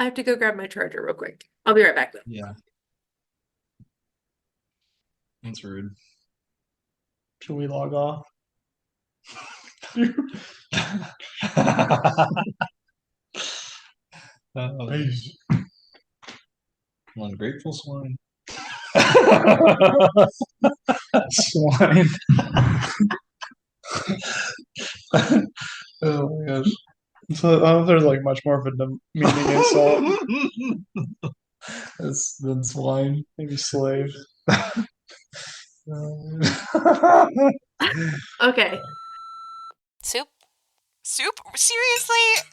I have to go grab my charger real quick. I'll be right back though. Yeah, that's rude. Should we log off? Oh, ungrateful swine. Swine. Oh my gosh. So I don't know if there's like much more of a meaning insult. Than swine. Maybe slave. Okay. Soup? Soup? Seriously?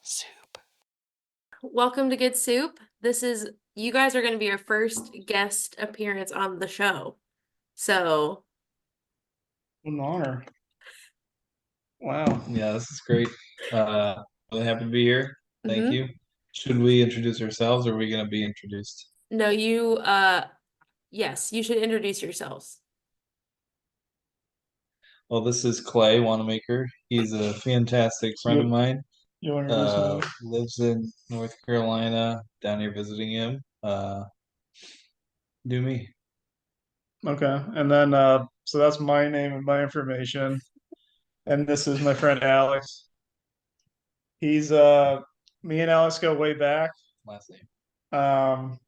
Soup. Welcome to Good Soup. You guys are going to be our first guest appearance on the show. So, An honor. Wow. Yeah, this is great. Really happy to be here. Thank mhm. you. Should we introduce ourselves or are we going to be introduced? No, yes, you should introduce yourselves. Well, this is Clay Wanamaker. He's a fantastic friend of You mine. you want to introduce me? Lives in North Carolina. Down here visiting him. Do me. Okay. And then so that's my name and my information. And this is my friend Alex. He's me and Alex go way back. Last name. Um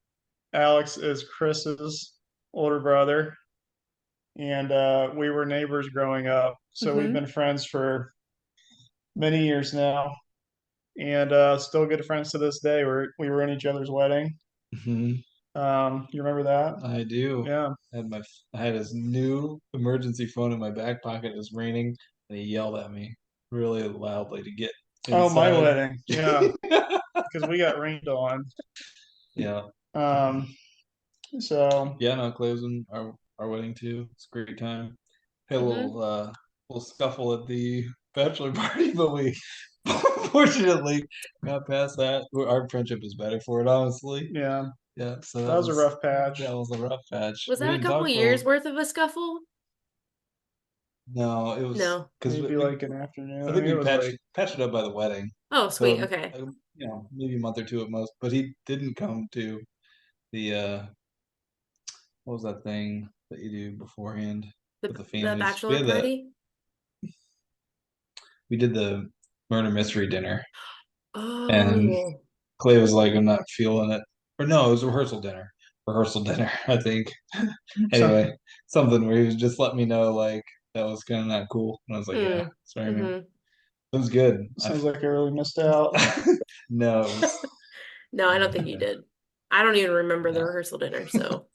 Alex is Chris's older brother, and we were neighbors growing up. So we've hmm been friends for many years now, and still good friends to this day. We were in each other's wedding. Hmm. You remember that? I do. Yeah. I had his new emergency phone in my back pocket. It was raining, and he yelled at me really loudly to get Oh, my inside. wedding. Yeah, because we got rained on. Yeah. Um, so Yeah, no, Clay was in our wedding too. It's a great time. Had a hmm little scuffle at the bachelor party, but we fortunately got past that. Our friendship is better for it, honestly. yeah, Yeah, so that was a rough patch. that was a rough patch. Was We that a didn't couple talk for years worth of a scuffle? no, it was No. because Maybe like an afternoon. I I think think it we was like patched it up by the wedding. Oh, sweet. So Okay. maybe a month or two at most. But he didn't come to the what was that thing that you do beforehand with the The families? bachelor party? We did the murder mystery dinner, and Oh. Clay was like, "I'm not feeling it," or no, it was rehearsal dinner. Rehearsal dinner, I think. so. Anyway, something where he was just letting me know like that was kind of not cool, and I was like, "Yeah, Hmm. sorry, man." hmm It was good. Sounds like I really missed out. No, it was No, I don't think you did. I don't even remember the no. rehearsal dinner, so.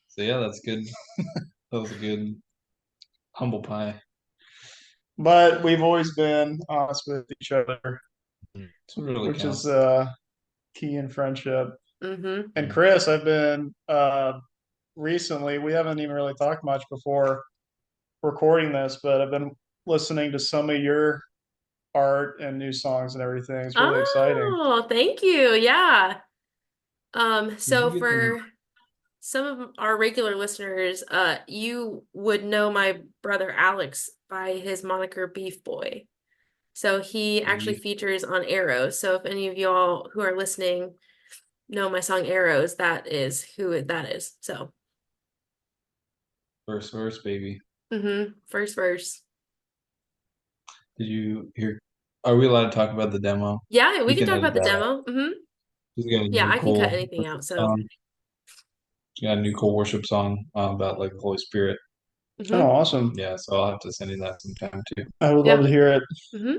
So yeah, that's good. That was a good humble pie. But we've always been honest with each other, That's what really which is counts. key in friendship. hmm And Chris, I've been recently, we haven't even really talked much before recording this, but I've been listening to some of your art and new songs and everything. It's really exciting. Oh, thank you. Yeah. Did you So get the? for some of our regular listeners, you would know my brother Alex by his moniker Beef Boy. So he actually features on Arrows. So if any of y'all who are listening know my song Arrows, that is who that is. So, First verse, baby. first verse. Did you hear? Are we allowed to talk about the demo? Yeah, we We can can talk edit about the that out. demo. He's got a Yeah, new I can cut cool anything worship out. So, song. He's got a new cool worship song about like the Holy Spirit. Oh, hmm awesome. Yeah, so I'll have to send you that sometime too. I would love yeah. to hear it. hmm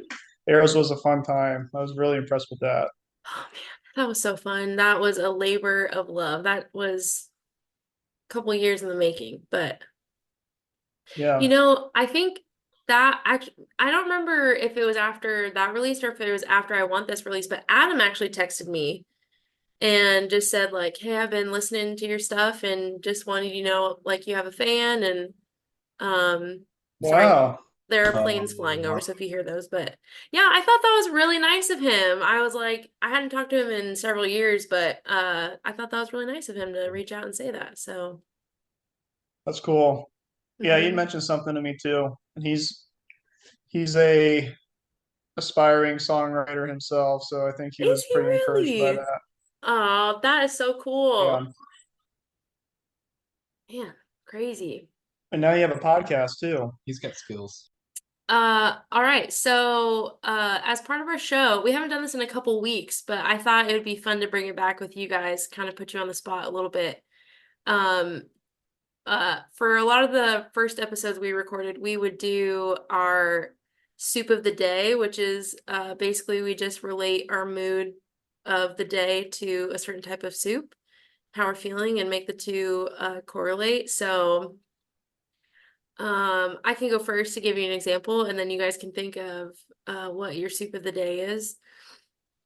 Arrows was a fun time. I was really impressed with that. Oh man, that was so fun. That was a labor of love. That was a couple years in the making, but Yeah. I think that actually, I don't remember if it was after that release or if it was after I Want This release, but Adam actually texted me and just said like, "Hey, I've been listening to your stuff and just wanted you to know like you have a fan and Sorry, Wow. there are Oh, planes flying over, so if you hear those, but yeah, I thought that was really nice of him. I was like, I hadn't talked to him in several years, but I thought that was really nice of him to reach out and say that. So, That's cool. Yeah, he mhm. mentioned something to me too. And he's a aspiring songwriter himself, so I think he Is was he pretty encouraged by really? that. Oh, that is so Yeah. cool. Man, crazy. And now you have a podcast too. he's got skills. All right. So, as part of our show, we haven't done this in a couple weeks, but I thought it would be fun to bring it back with you guys, kind of put you on the spot a little bit. Um, for a lot of the first episodes we recorded, we would do our soup of the day, which is basically we just relate our mood of the day to a certain type of soup, how we're feeling, and make the two correlate. So, I can go first to give you an example, and then you guys can think of what your soup of the day is.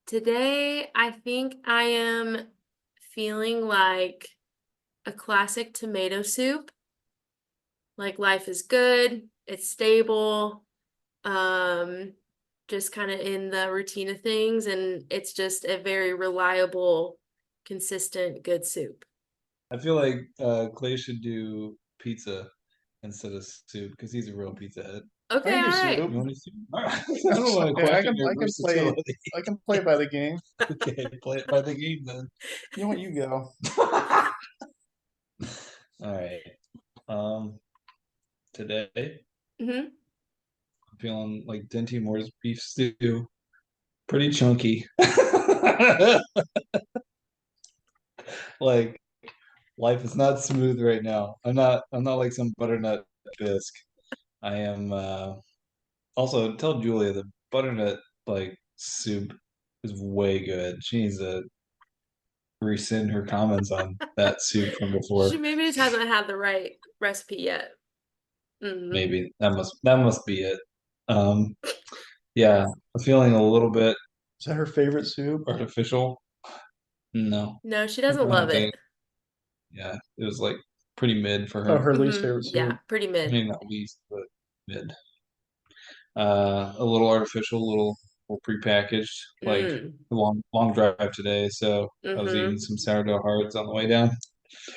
Today, I think I am feeling like a classic tomato soup. Like life is good, it's stable, um, just kind of in the routine of things, and it's just a very reliable, consistent, good soup. I feel like Clay should do pizza instead of soup because he's a real pizza head. I Okay, can do all soup. right. You want to soup? All right. I don't want to Yeah, question your versatility. I can play by the game. Okay, play it by the game then. You know what, you go. All right. Um, Today Mm-hmm. I'm feeling like Dinty Moore's beef stew, pretty chunky. Like life is not smooth right now. I'm not like some butternut bisque. I am also tell Julia the butternut like soup is way good. She needs to rescind her comments on that soup from She before. maybe just hasn't had the right recipe yet. Mm. Maybe that must be it. Um, yeah, I'm feeling a little bit Is that her favorite soup? artificial. No, No, she I doesn't love don't think. it. Yeah, it was like pretty mid for Oh, her. her least Hmm. favorite Yeah, soup. pretty mid. Maybe not least, but mid. A little artificial, a little prepackaged. Like Mm. a long drive today, so I was eating Mm-hmm. some sourdough hards on the way down.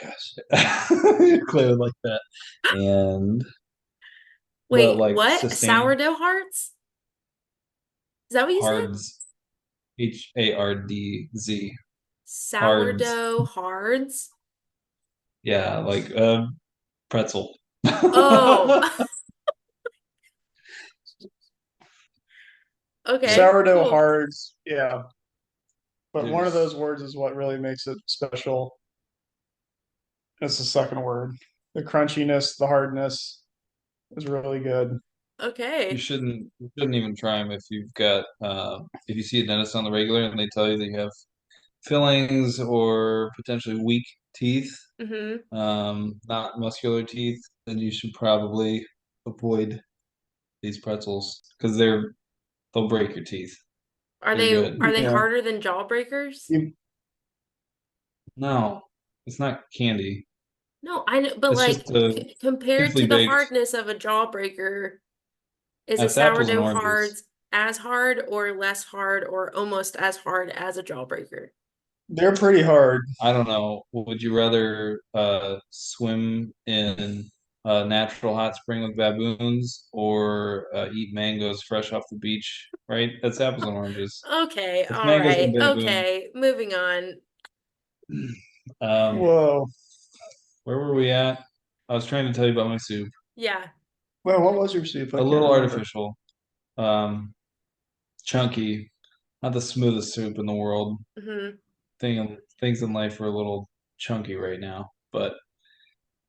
Yes, Clay would like that, and but Wait, like what? sustained Sourdough hearts? Is that what you said? hards, HARDZ, hards. Sourdough hards? Yeah, like pretzel. Oh, okay, Sourdough cool. hards, yeah. But one of those There's words is what really makes it special. It's the second word. The crunchiness, the hardness is really good. you Okay. shouldn't even try them if you've got if you see a dentist on the regular and they tell you that you have fillings or potentially weak teeth, Mm-hmm. not muscular teeth, then you should probably avoid these pretzels because they'll break your teeth. Are They're they good. are they Yeah. harder than jawbreakers? You, No, it's not candy. No, I know, but It's like just a compared to stiffly the baked. hardness of a jawbreaker, is a That's apples and sourdough oranges. hards as hard or less hard or almost as hard as a jawbreaker? they're pretty hard. I don't know. Would you rather swim in a natural hot spring with baboons or eat mangoes fresh off the beach? Right? That's apples and oranges. Okay, It's all mangoes right. and baboons. Okay, moving on. Um, Whoa. where were we at? I was trying to tell you about my soup. Yeah. Well, what was your soup? I A can't little remember. artificial, um, chunky, not the smoothest soup in the world. Mm-hmm. Things in life are a little chunky right now, but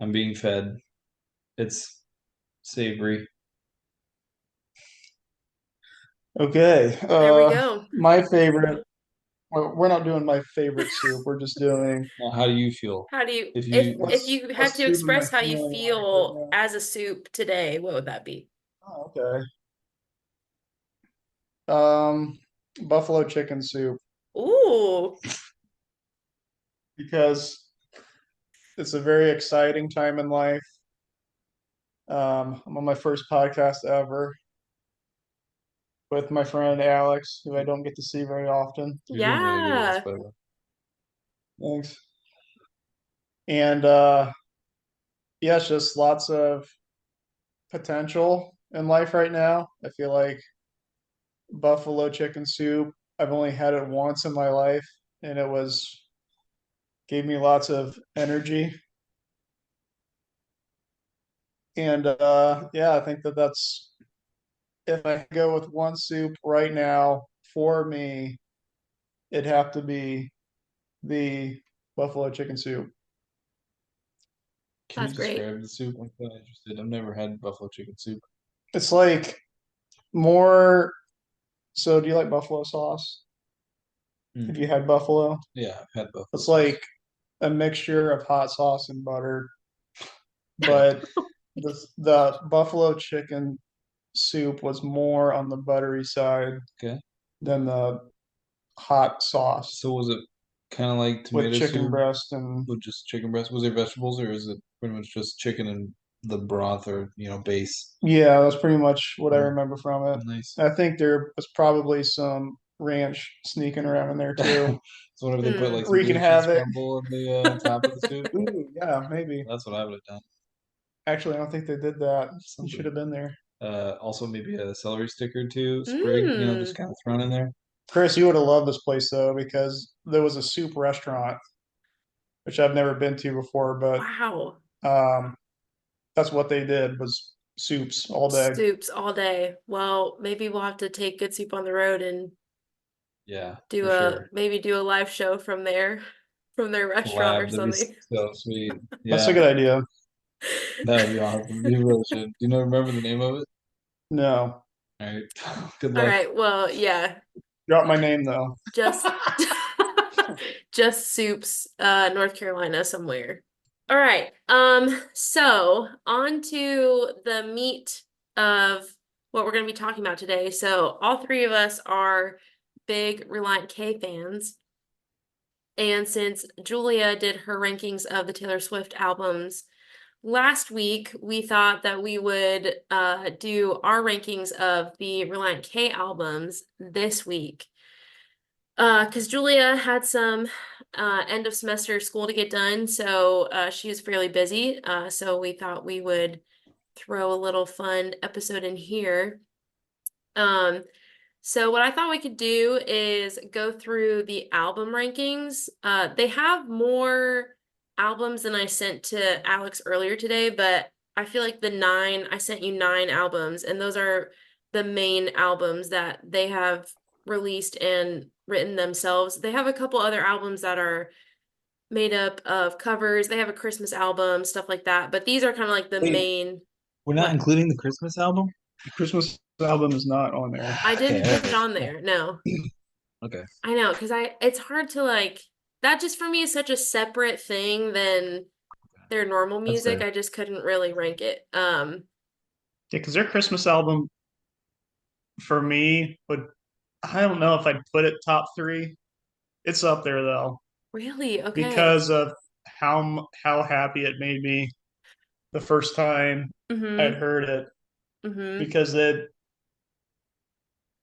I'm being fed. It's savory. Okay. There we go. My favorite. Well, we're not doing my favorite soup. We're just doing Now, how do you feel? How do you If if you if what's you what had to soup am I express how you feeling like right feel now? as a soup today, what would that be? Oh, okay. Buffalo chicken soup Ooh. because it's a very exciting time in life. I'm on my first podcast ever with my friend Alex, who I don't get to see very often. You're doing really good at this, Yeah. by the way. Thanks. And yeah, it's just lots of potential in life right now. I feel like buffalo chicken soup, I've only had it once in my life, and it was gave me lots of energy. And yeah, I think that that's if I go with one soup right now for me, it'd have to be the buffalo chicken soup. Can you That's great. describe the soup? I'm kind of interested. I've never had buffalo chicken soup. It's like more. So, do you like buffalo sauce? Have Mm. you had buffalo? Yeah, I've had buffalo It's sauce. like a mixture of hot sauce and butter, Okay. but the buffalo chicken soup was more on the buttery side Okay. than the hot sauce So was it kind of like with tomato chicken soup breast and with just chicken breast? Was there vegetables or is it pretty much just chicken and the broth or base? yeah, that's pretty much what I Mm, remember from it. nice. I think there was probably some ranch sneaking around in there too, So whenever they put Hmm. like some wreaking blue cheese havoc. crumble on the top of the soup, Ooh, yeah, maybe. that's what I would have done. Actually, I don't think they did that. You should Something. have been there. Also maybe a celery stick or two, sprig, just Mm. kind of thrown in there. Chris, you would have loved this place though, because there was a soup restaurant, which I've never been to before, but Wow. um, that's what they did was soups all day. Soups all day. Well, maybe we'll have to take Good Soup on the road and Yeah, do for sure. a live show from there, from their restaurant or Collab, that'd be something. so sweet. That's a Yeah, good idea. that would be awesome. You really should. Do you know remember the name of it? No, All right. Good All luck. right. Well, yeah, drop my name though. just just Soups, North Carolina somewhere. All right. So on to the meat of what we're going to be talking about today. So all three of us are big Relient K fans. And since Julia did her rankings of the Taylor Swift albums last week, we thought that we would do our rankings of the Relient K albums this week. Because Julia had some end of semester school to get done, so she was fairly busy. So we thought we would throw a little fun episode in here. Um, so what I thought we could do is go through the album rankings. They have more albums than I sent to Alex earlier today, but I feel like I sent you 9 albums, and those are the main albums that they have released and written themselves. They have a couple other albums that are made up of covers. They have a Christmas album, stuff like that, but these are kind of like the Wait, main. we're not What? including the Christmas album? The Christmas album is not on there. I Okay, didn't all put it right. on there. No. Okay. I know, because it's hard to that just for me is such a separate thing than their normal That's music. fair. I just couldn't really rank it. Yeah, because their Christmas album for me would I don't know if I'd put it top three. It's up there though Really? Okay. because of how happy it made me the first time I'd Mm-hmm. heard it. Mm-hmm. Because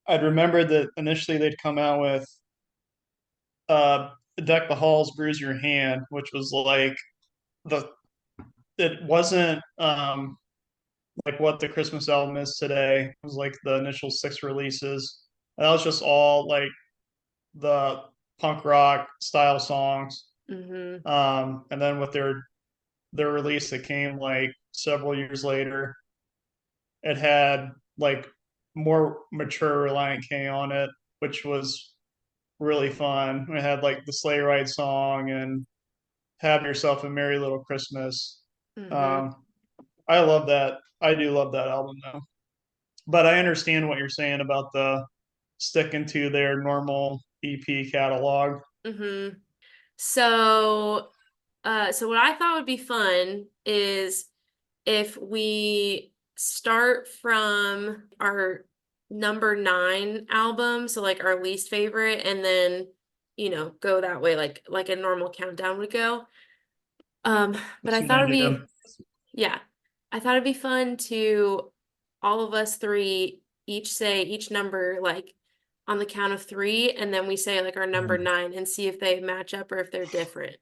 I'd remembered that initially they'd come out with uh Deck the Halls, Bruise Your Hand, which was like the it wasn't like what the Christmas album is today. It was like the initial 6 releases. And that was just all like the punk rock style songs. Mm-hmm. And then with their release that came like several years later, it had like more mature Reliant K on it, which was really fun. It had like the sleigh ride song and Have Yourself a Merry Little Christmas. Mm-hmm. Um, I love that. I do love that album though. But I understand what you're saying about the sticking to their normal EP catalog. Mm-hmm. So, so what I thought would be fun is if we start from our number 9 album, so like our least favorite, and then, go that way, like a normal countdown would go. But That's I an thought it'd idea. be, yeah. I thought it'd be fun to all of us three each say each number like on the count of three, and then we say like our number Mm. nine and see if they match up or if they're different.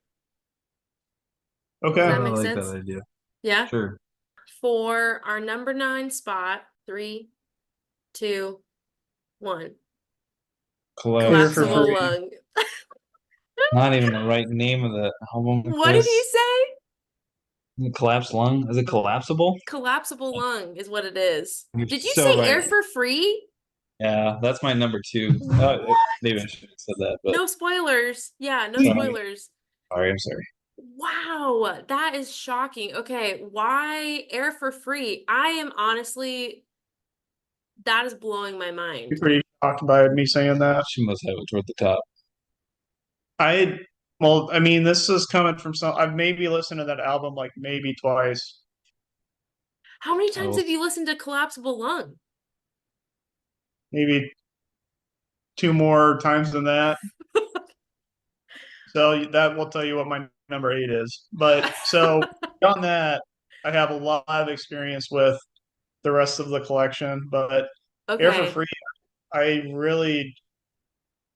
Does Okay. that I make like that sense? idea. Yeah? Sure. For our number nine spot, three, two, one. Air for Collapsible Collapse. free. lung. Not even the right name of the album, What did he Chris. say? Collapsed lung? Is it collapsible? Collapsible lung is what it is. You're Did you so say right. air for free? Yeah, that's my number two. Maybe I What? should have said that, but No spoilers. Yeah, no sorry. spoilers. Sorry, I'm sorry. Wow, that is shocking. Okay, why air for free? I am honestly, that is blowing my You're mind. pretty shocked by me saying that. She must have it toward the top. I well, I mean, this is coming from some. I've maybe listened to that album like maybe twice, How many I times will. have you listened to Collapsible Lung? maybe two more times than that. So that will tell you what my number eight is. But so on that, I have a lot of experience with the rest of the collection. But Air for Okay. Free, I really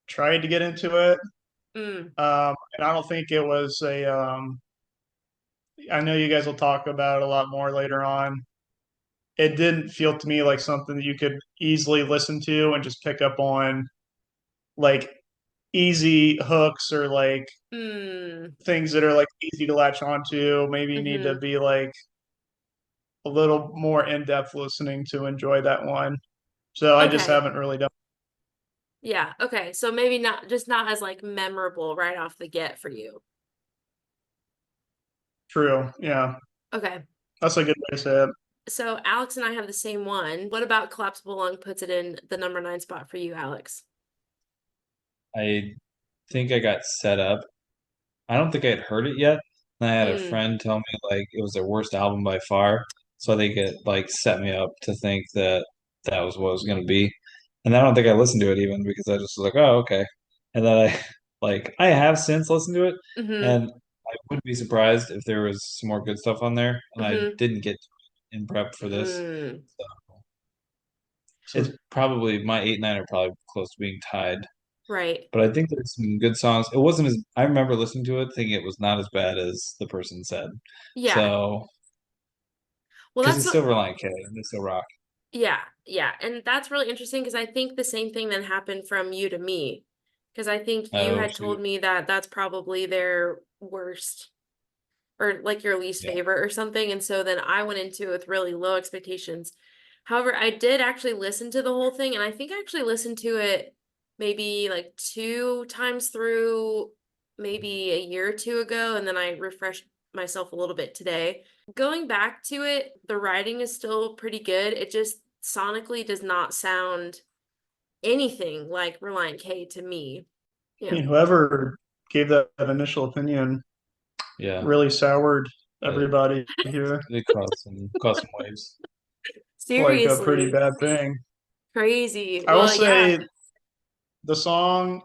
tried to get into it. Mm, And I don't think it was a. I know you guys will talk about it a lot more later on. It didn't feel to me like something that you could easily listen to and just pick up on like easy hooks or like mm, things that are like easy to latch onto. Maybe you need to mm-hmm. be like a little more in-depth listening to enjoy that one. So I just Okay. haven't really done. Yeah. Okay. So maybe not just not as like memorable right off the get for you. True. Yeah. Okay. That's a good way to say it. So Alex and I have the same one. What about Collapsible Lung puts it in the number nine spot for you, Alex? I think I got set up. I don't think I had heard it yet. And I had a Mm, friend tell me like it was their worst album by far. So they could like set me up to think that that was what it was going to be. And I don't think I listened to it even because I just was like, oh, okay. And then I like I have since listened to it, mm-hmm. and I wouldn't be surprised if there was some more good stuff on there. And I Mm-hmm. didn't get to it in prep for this. Mm, So So it's probably my 8, 9 are probably close to being tied. right. But I think there's some good songs. It wasn't as I remember listening to it thinking it was not as bad as the person said. Yeah. So Well, because that's it's what, still Relient K and they still rock. yeah, yeah. And that's really interesting because I think the same thing that happened from you to me. Because I think you Oh had told shoot. me that that's probably their worst or like your least Yeah. favorite or something. And so then I went into it with really low expectations. However, I did actually listen to the whole thing, and I think I actually listened to it maybe like two times through maybe a year or two ago, and then I refreshed myself a little bit today. Going back to it, the writing is still pretty good. It just sonically does not sound anything like Reliant K to me. I Yeah. mean, whoever gave that initial opinion Yeah. really soured Uh, everybody here. it caused some waves. Like a pretty Seriously. bad thing. Crazy. I will Well, yeah. say the song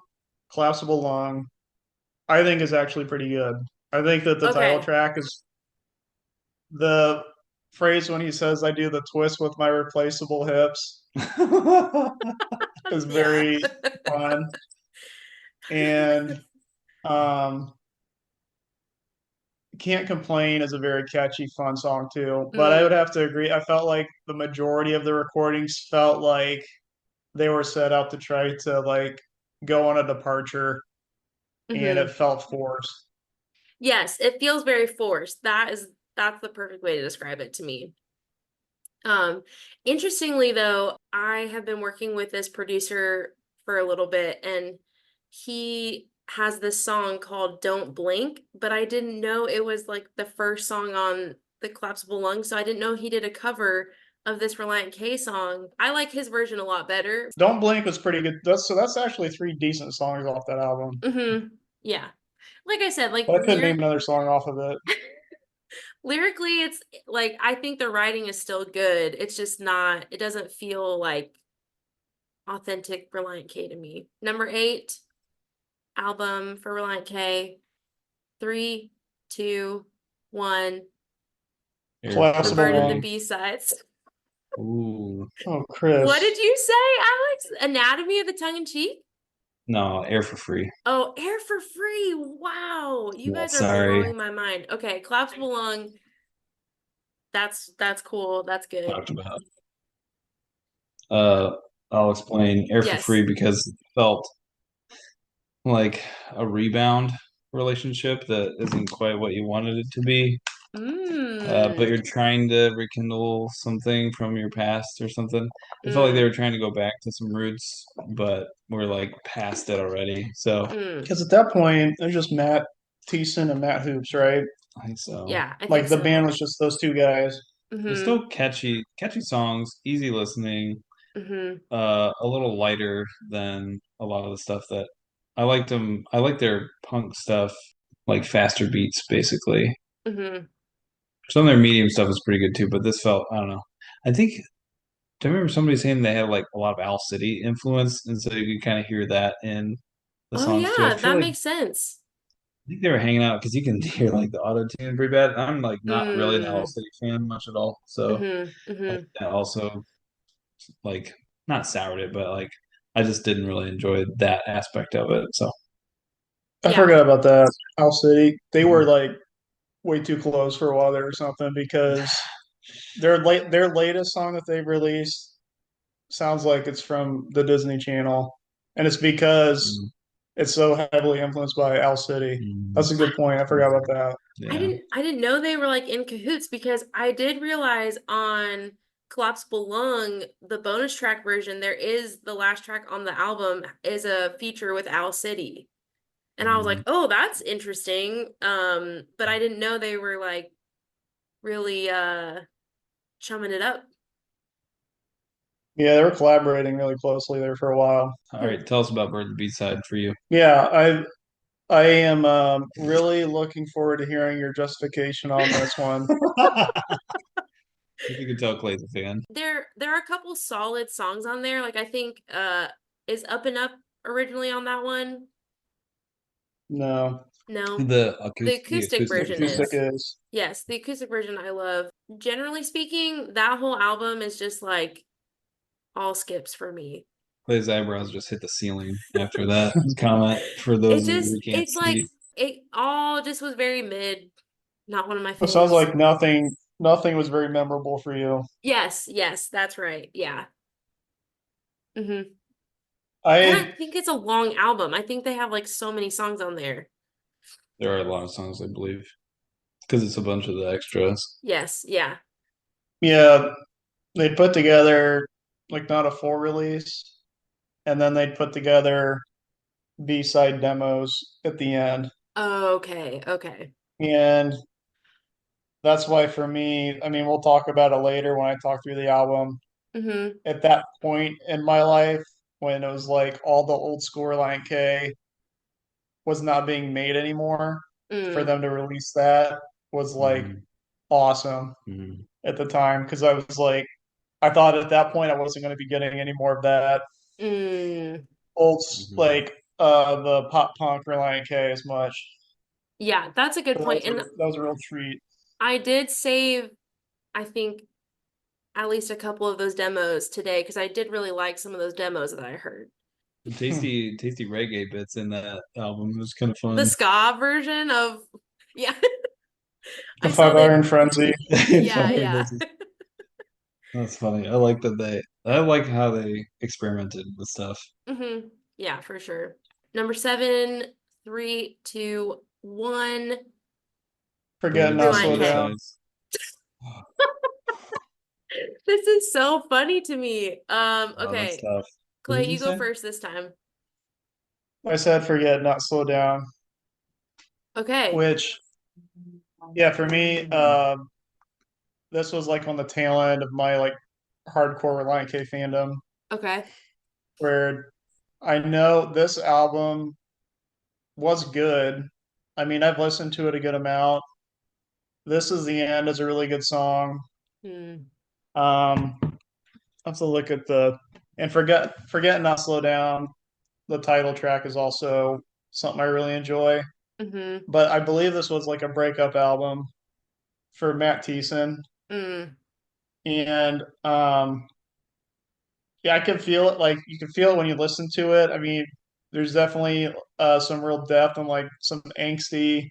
Collapsible Lung, I think is actually pretty good. I think that the title Okay. track is the phrase when he says, I do the twist with my replaceable hips is Yeah. very fun. And um, Can't Complain is a very catchy, fun song too. But I would Mm, have to agree. I felt like the majority of the recordings felt like they were set out to try to like go on a departure and it hmm. felt forced. Yes, it feels very forced. That's the perfect way to describe it to me. Um, Interestingly though, I have been working with this producer for a little bit and he has this song called Don't Blink, but I didn't know it was like the first song on the Collapsible Lung, so I didn't know he did a cover of this Reliant K song. I like his version a lot better. Don't Blink was pretty good. That's actually three decent songs off that album. Yeah. Like I said, like But I couldn't name another song off of it. lyrically, it's like I think the writing is still good. It's just not, it doesn't feel like authentic Reliant K to me. Number eight album for Reliant K. Three, two, one. Air for Collapsible Converted the lung. free. B-sides. Ooh, Oh, What Chris. did you say, Alex? Anatomy of the Tongue in Cheek? no, air for free. Oh, Air for Free. Wow. You Yeah, guys are sorry. blowing my mind. Okay, Collapsible Lung. That's cool. That's good. Talked about. Uh, I'll explain air for Yes. free because it felt like a rebound relationship that isn't quite what you wanted it to be. But Mm. you're trying to rekindle something from your past or something. It felt like they Mm. were trying to go back to some roots, but we're like past it already. So Mm. Because at that point, it was just Matt Thiessen and Matt Hoops, right? I think so. Yeah, I think Like the band so. was just those two guys. But Mm-hmm. still catchy songs, easy listening, Mm-hmm. a little lighter than a lot of the stuff that I liked them. I like their punk stuff, like faster beats, basically. Mm-hmm. Some of their medium stuff was pretty good too, but this felt, I don't know. I think, do I remember somebody saying they had like a lot of Owl City influence, and so you could kind of hear that in the Oh songs too. I yeah, feel that like makes sense. I think they were hanging out because you can hear like the auto tune pretty bad. I'm like not really an Owl Mm. City fan much at all, so Mm-hmm. I think Mm-hmm. that also like not soured it, but like I just didn't really enjoy that aspect of it. So I Yeah. forgot about that. Owl City. They were mhm. like way too close for a while there or something because their latest song that they've released sounds like it's from the Disney Channel, and it's because Mhm. it's so heavily influenced by Owl City. Mhm. That's a good point. I forgot about that. Yeah. I didn't know they were like in cahoots because I did realize on Collapsible Lung, the bonus track version, there is the last track on the album is a feature with Owl City. And I was like, Mhm. "Oh, that's interesting." But I didn't know they were like really chumming it up. Yeah, they were collaborating really closely there for a while. All Hmm. right, tell us about Bird the B-side for you. Yeah, I am really looking forward to hearing your justification on this one. If you can tell Clay's a fan. There are a couple solid songs on there. Like I think is Up and Up originally on that one? No, No. The The acoustic the acoustic version acoustic is. tracks. is. Yes, the acoustic version I love. Generally speaking, that whole album is just like all skips for me. Clay's eyebrows just hit the ceiling after that comment for It those of you just who can't it's like see. it all just was very mid, not one of my It sounds faves. like nothing was very memorable for you. Yes, yes, that's right. Yeah. Hmm. And I I think it's a long album. I think they have like so many songs on there. There are a lot of songs, I believe, because it's a bunch of the extras. Yes, yeah. Yeah, they'd put together like not a full release, and then they'd put together B-side demos at the end. Okay, okay. And that's why for me, I mean, we'll talk about it later when I talk through the album. Mm-hmm. At that point in my life, when it was like all the old school Relient K was not being made anymore, for Mm, them to release that was like Mhm. awesome Mhm. at the time because I was like, I thought at that point I wasn't going to be getting any more of that mm. old Mhm. like the pop punk Relient K as much. Yeah, that's a good So point. And that was a real treat. I did save, I think, at least a couple of those demos today because I did really like some of those demos that I heard. The tasty reggae bits in that album was kind of The fun. ska version of, yeah, The I saw Five they, Iron Frenzy. yeah, Fire yeah. versus- That's funny. I like that I like how they experimented with stuff. Hmm. Yeah, for sure. Number seven, three, two, one. Forget Bird not the Relient slow K. down. B-sides. This is so funny to me. Oh, that's Okay. tough. What Clay, did you you go say? first this time. I said forget not slow down, Okay. which yeah, for me, this was like on the tail end of my like hardcore Reliant K fandom, Okay. where I know this album was good. I mean, I've listened to it a good amount. This is the end is a really good song. Hmm. I have to look at the and forget not slow down. The title track is also something I really enjoy. Hmm. But I believe this was like a breakup album for Matt Thiessen. Mm, And yeah, I can feel it. Like you can feel it when you listen to it. I mean, there's definitely some real depth and like some angsty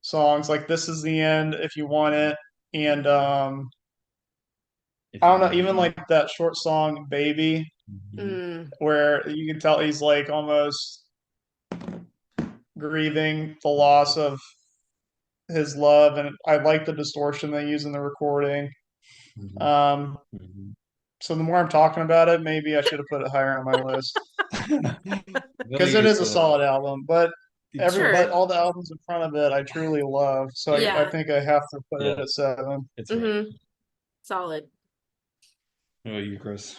songs. Like "This Is the End" if you want it, and If I you don't know, want even me. like that short song "Baby," Mhm. mm. where you can tell he's like almost grieving the loss of his love, and I like the distortion they use in the recording. Mhm. Um, Mhm. so the more I'm talking about it, maybe I should have put it higher on my list I feel because like it is a solid album. But but Sure. all the albums in front of it, I truly love. So I Yeah. think I have to put it yeah, at 7. it's right. Mm-hmm. Solid. What about you, Chris?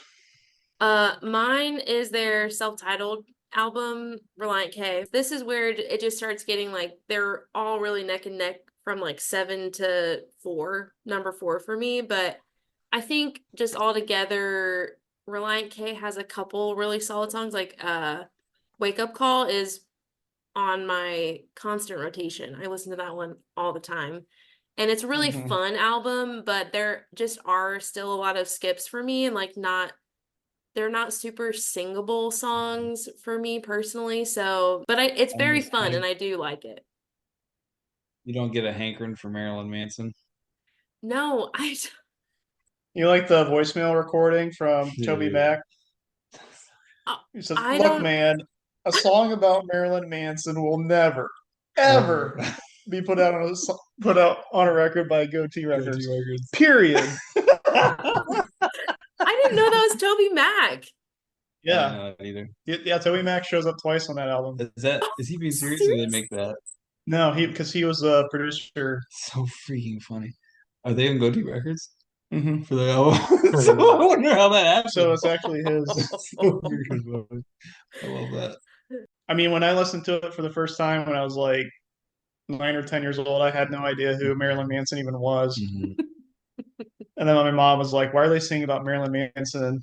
Mine is their self-titled album, Reliant K. This is where it just starts getting like they're all really neck and neck from like 7 to 4, number 4 for me. But I think just all together, Reliant K has a couple really solid songs. Like Wake Up Call is on my constant rotation. I listen to that one all the time. And it's a really Mhm. fun album, but there just are still a lot of skips for me and like not they're not super singable songs for me personally. So, but it's very Almost fun and hank. I do like it. You don't get a hankering for Marilyn Manson. No, You like the voicemail recording from Toby Dude. Mac? I He says, I "Look, don't man, a song about Marilyn Manson will never, Ever. ever be put out on a record by Goatee Go to Records. records. Period." I didn't know that was Toby Mac. I didn't Yeah, know that either. yeah. Toby Mac shows up twice on that album. Is he being serious or did they Serious? make that? No, he because he was a producer. So freaking funny. Are they in Go to records Hmm. for the album? So I wonder how that So happened. it's actually his. So freaking funny. I love that. I mean, when I listened to it for the first time when I was like 9 or 10 years old, I had no idea who Marilyn Manson even was. Mhm. And then my mom was like, "Why are they singing about Marilyn Manson?"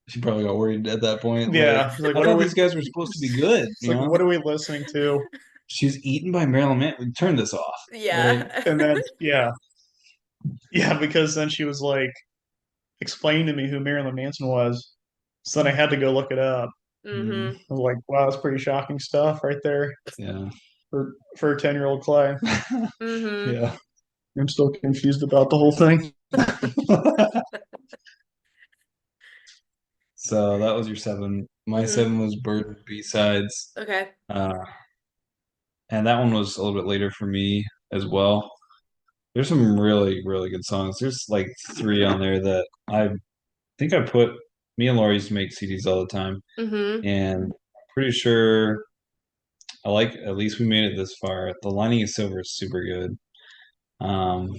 She probably got worried at that point. Like, Yeah, she's like, I "What are thought we?" these guys were supposed to be good, It's like, "What are we listening to?" She's eaten by Marilyn Manson. Turn this off. Like, Yeah. And then yeah, because then she was like explaining to me who Marilyn Manson was. So then I had to go look it up. mm, Mm-hmm. I was like, "Wow, that's pretty shocking stuff right there yeah. for a 10-year-old Clay." Mm-hmm. Yeah. I'm still confused about the whole thing. So that was your seven. My Mm-hmm. seven was Bird B-sides. Okay. Uh, and that one was a little bit later for me as well. There's some really, really good songs. There's like three on there that I think I put. Me and Laura used to make CDs all the time, Mm-hmm. and I'm pretty sure I like. At least we made it this far. The Lining is Silver is super good. Um,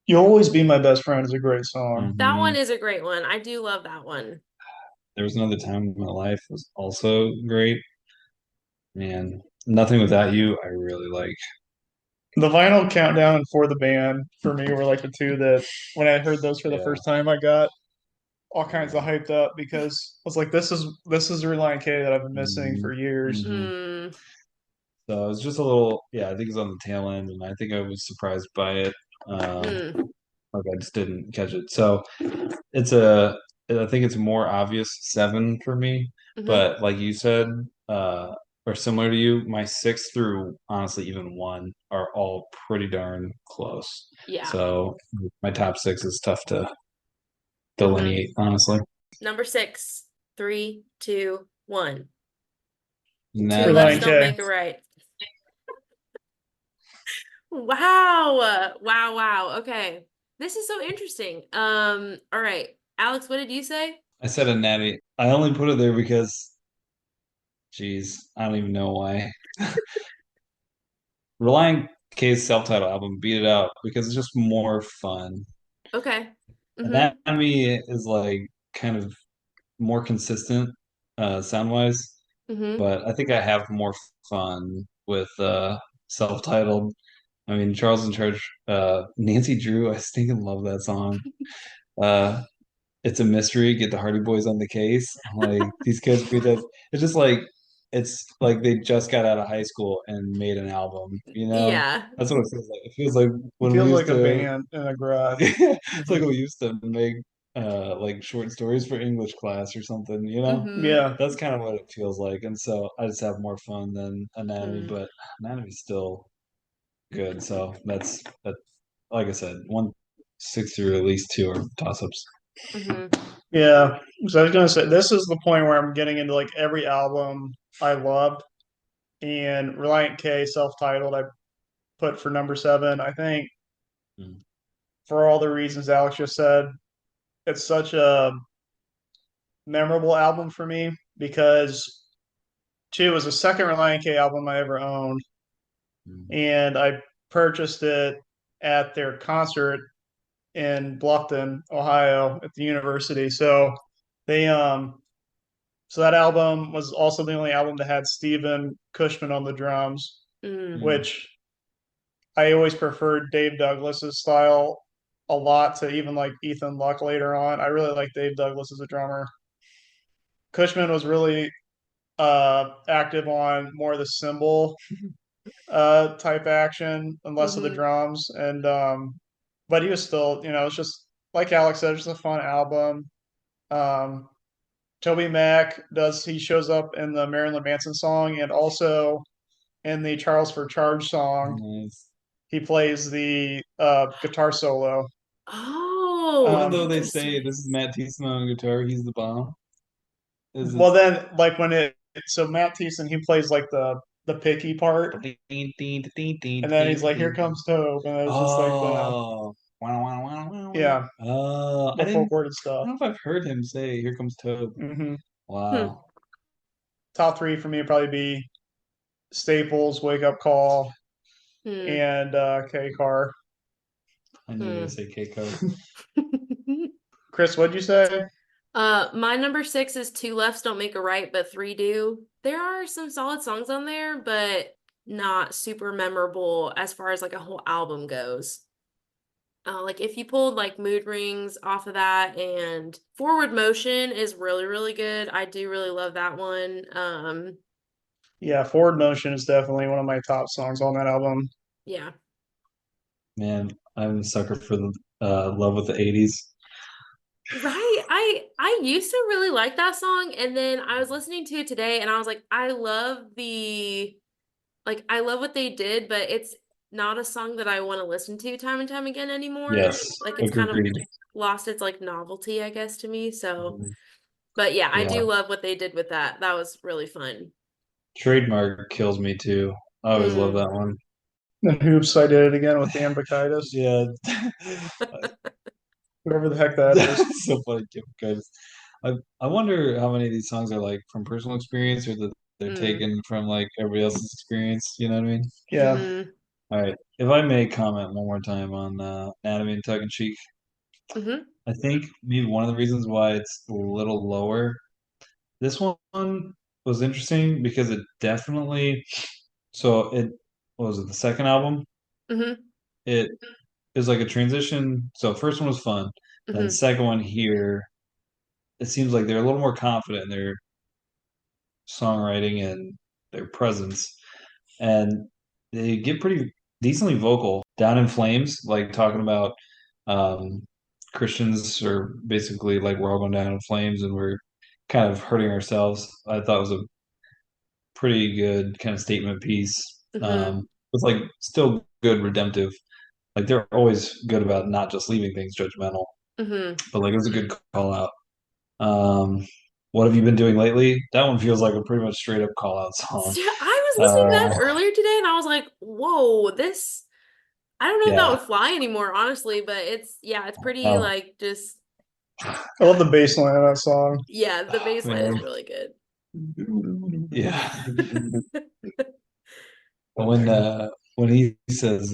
"You'll Always Be My Best Friend" is a great song. That one mhm. is a great one. I do love that one. There was another time in my life was also great, and Nothing Without You I really like. The Vinyl Countdown and For the Band for me were like the two that when I heard those for the Yeah. first time, I got all kinds of hyped up because I was like, "This is a Relient K that I've been missing Mhm. for years." Mhm. Mm. So it was just a little, yeah, I think it was on the tail end, and I think I was surprised by it. Mm. Like I just didn't catch it. So it's a, I think it's a more obvious seven for me. Mm-hmm. But like you said, or similar to you, my six through honestly even one are all pretty darn close. Yeah. So my top six is tough to Mm-hmm. delineate, honestly. Number 6, 3, 2, 1. Two Now, lefts Relient don't K. make a right. Wow. Wow, wow. Okay. This is so interesting. All right. Alex, what did you say? I said a natty. I only put it there because, geez, I don't even know why. Reliant K's self-titled album beat it out because it's just more fun. Okay. And Mm-hmm. that to me is like kind of more consistent sound-wise, Mm-hmm. but I think I have more fun with self-titled. I mean, Charles in Charge, Nancy Drew, I stinking love that song. Uh, it's a mystery. Get the Hardy Boys on the case. I'm like these guys beat that. It's just like it's like they just got out of high school and made an album, you know? Yeah. That's what it feels like. It feels like It when we feels used like a to band in a garage. it's like Mhm. we used to make like short stories for English class or something, you know? Mm-hmm. Yeah. That's kind of what it feels like. And so I just have more fun than Anatomy, Mm-hmm. but Anatomy's still good. So that's that like I said, 160 or at least two are toss ups. Mm-hmm. Yeah. So I was gonna say this is the point where I'm getting into like every album I loved, and Reliant K, self-titled, I put for number seven. I think Mm. for all the reasons Alex just said, it's such a memorable album for me because two, it was the second Reliant K album I ever owned, Mm. and I purchased it at their concert in Bluffton, Ohio, at the university. They so that album was also the only album that had Steven Cushman on the drums, Mm. Mm. which I always preferred Dave Douglas's style a lot to even like Ethan Luck later on. I really like Dave Douglas as a drummer. Cushman was really active on more of the cymbal type action and less of the Mm-hmm. drums. And but he was still, it's just like Alex said, it's just a fun album. Um, Toby Mac he shows up in the Marilyn Manson song and also in the Charles for Charge song. Nice. He plays the guitar solo. Oh, Even Um, though they say interesting. this is Matt Thiessen on guitar, he's the bomb. Is it well, then like when so Matt Thiessen he plays like the picky part, and then he's like, "Here comes Tobe," and it's just like the Oh, wow, wow, wow, wow, wow. yeah I the folk didn't. worded I stuff. don't know if I've heard him say "Here comes Toad." Hmm. Hmm. Wow. Top three for me would probably be Staples, Wake Up Call, Hmm. and K Car. I knew you were gonna Hmm. say Keiko. Chris, what'd you say? My number six is two lefts don't make a right, but three do. There are some solid songs on there, but not super memorable as far as like a whole album goes. Like if you pulled like Mood Rings off of that and Forward Motion is really, really good. I do really love that one. Yeah, Forward Motion is definitely one of my top songs on that album. Yeah. Man, I'm a sucker for the love with the '80s. Right. I used to really like that song and then I was listening to it today and I was like, I love what they did, but it's not a song that I want to listen to time and time again anymore. Yes, Like it's kind of agreed. lost its like novelty, I guess, to me. So, Mhm. but yeah, I Yeah, do love what they did with that. That was really fun. Trademark kills me too. I always love Mm. that one. And Hoops, I did it again with Dan Bacchitis, Yeah, whoever the heck that is. that's so funny, because I wonder how many of these songs are like from personal experience or that they're Mm. taken from like everybody else's experience. You know what I mean? Yeah. Mm-hmm. All right. If I may comment one more time on Anatomy and Tongue in Cheek, Mm-hmm. I think maybe one of the reasons why it's a little lower. This one was interesting because it definitely. So it what was it the second album? Mm-hmm. It is like a transition. So first one was fun, then Mm-hmm. second one here. It seems like they're a little more confident in their songwriting and their presence, and they get pretty decently vocal. Down in Flames, like talking about um, Christians are basically like we're all going down in flames and we're kind of hurting ourselves. I thought it was a pretty good kind of statement piece. Mm-hmm. It's like still good redemptive. Like they're always good about not just leaving things judgmental, Mm-hmm. but like it was a good call out. Um, what have you been doing lately? That one feels like a pretty much straight up call out song. So I was listening to Uh, that earlier today and I was like, whoa, this I don't know if that yeah. would fly anymore, honestly, but it's pretty Oh like just I love the bass line of that song. yeah, the bass line is man. really good. Yeah. When he says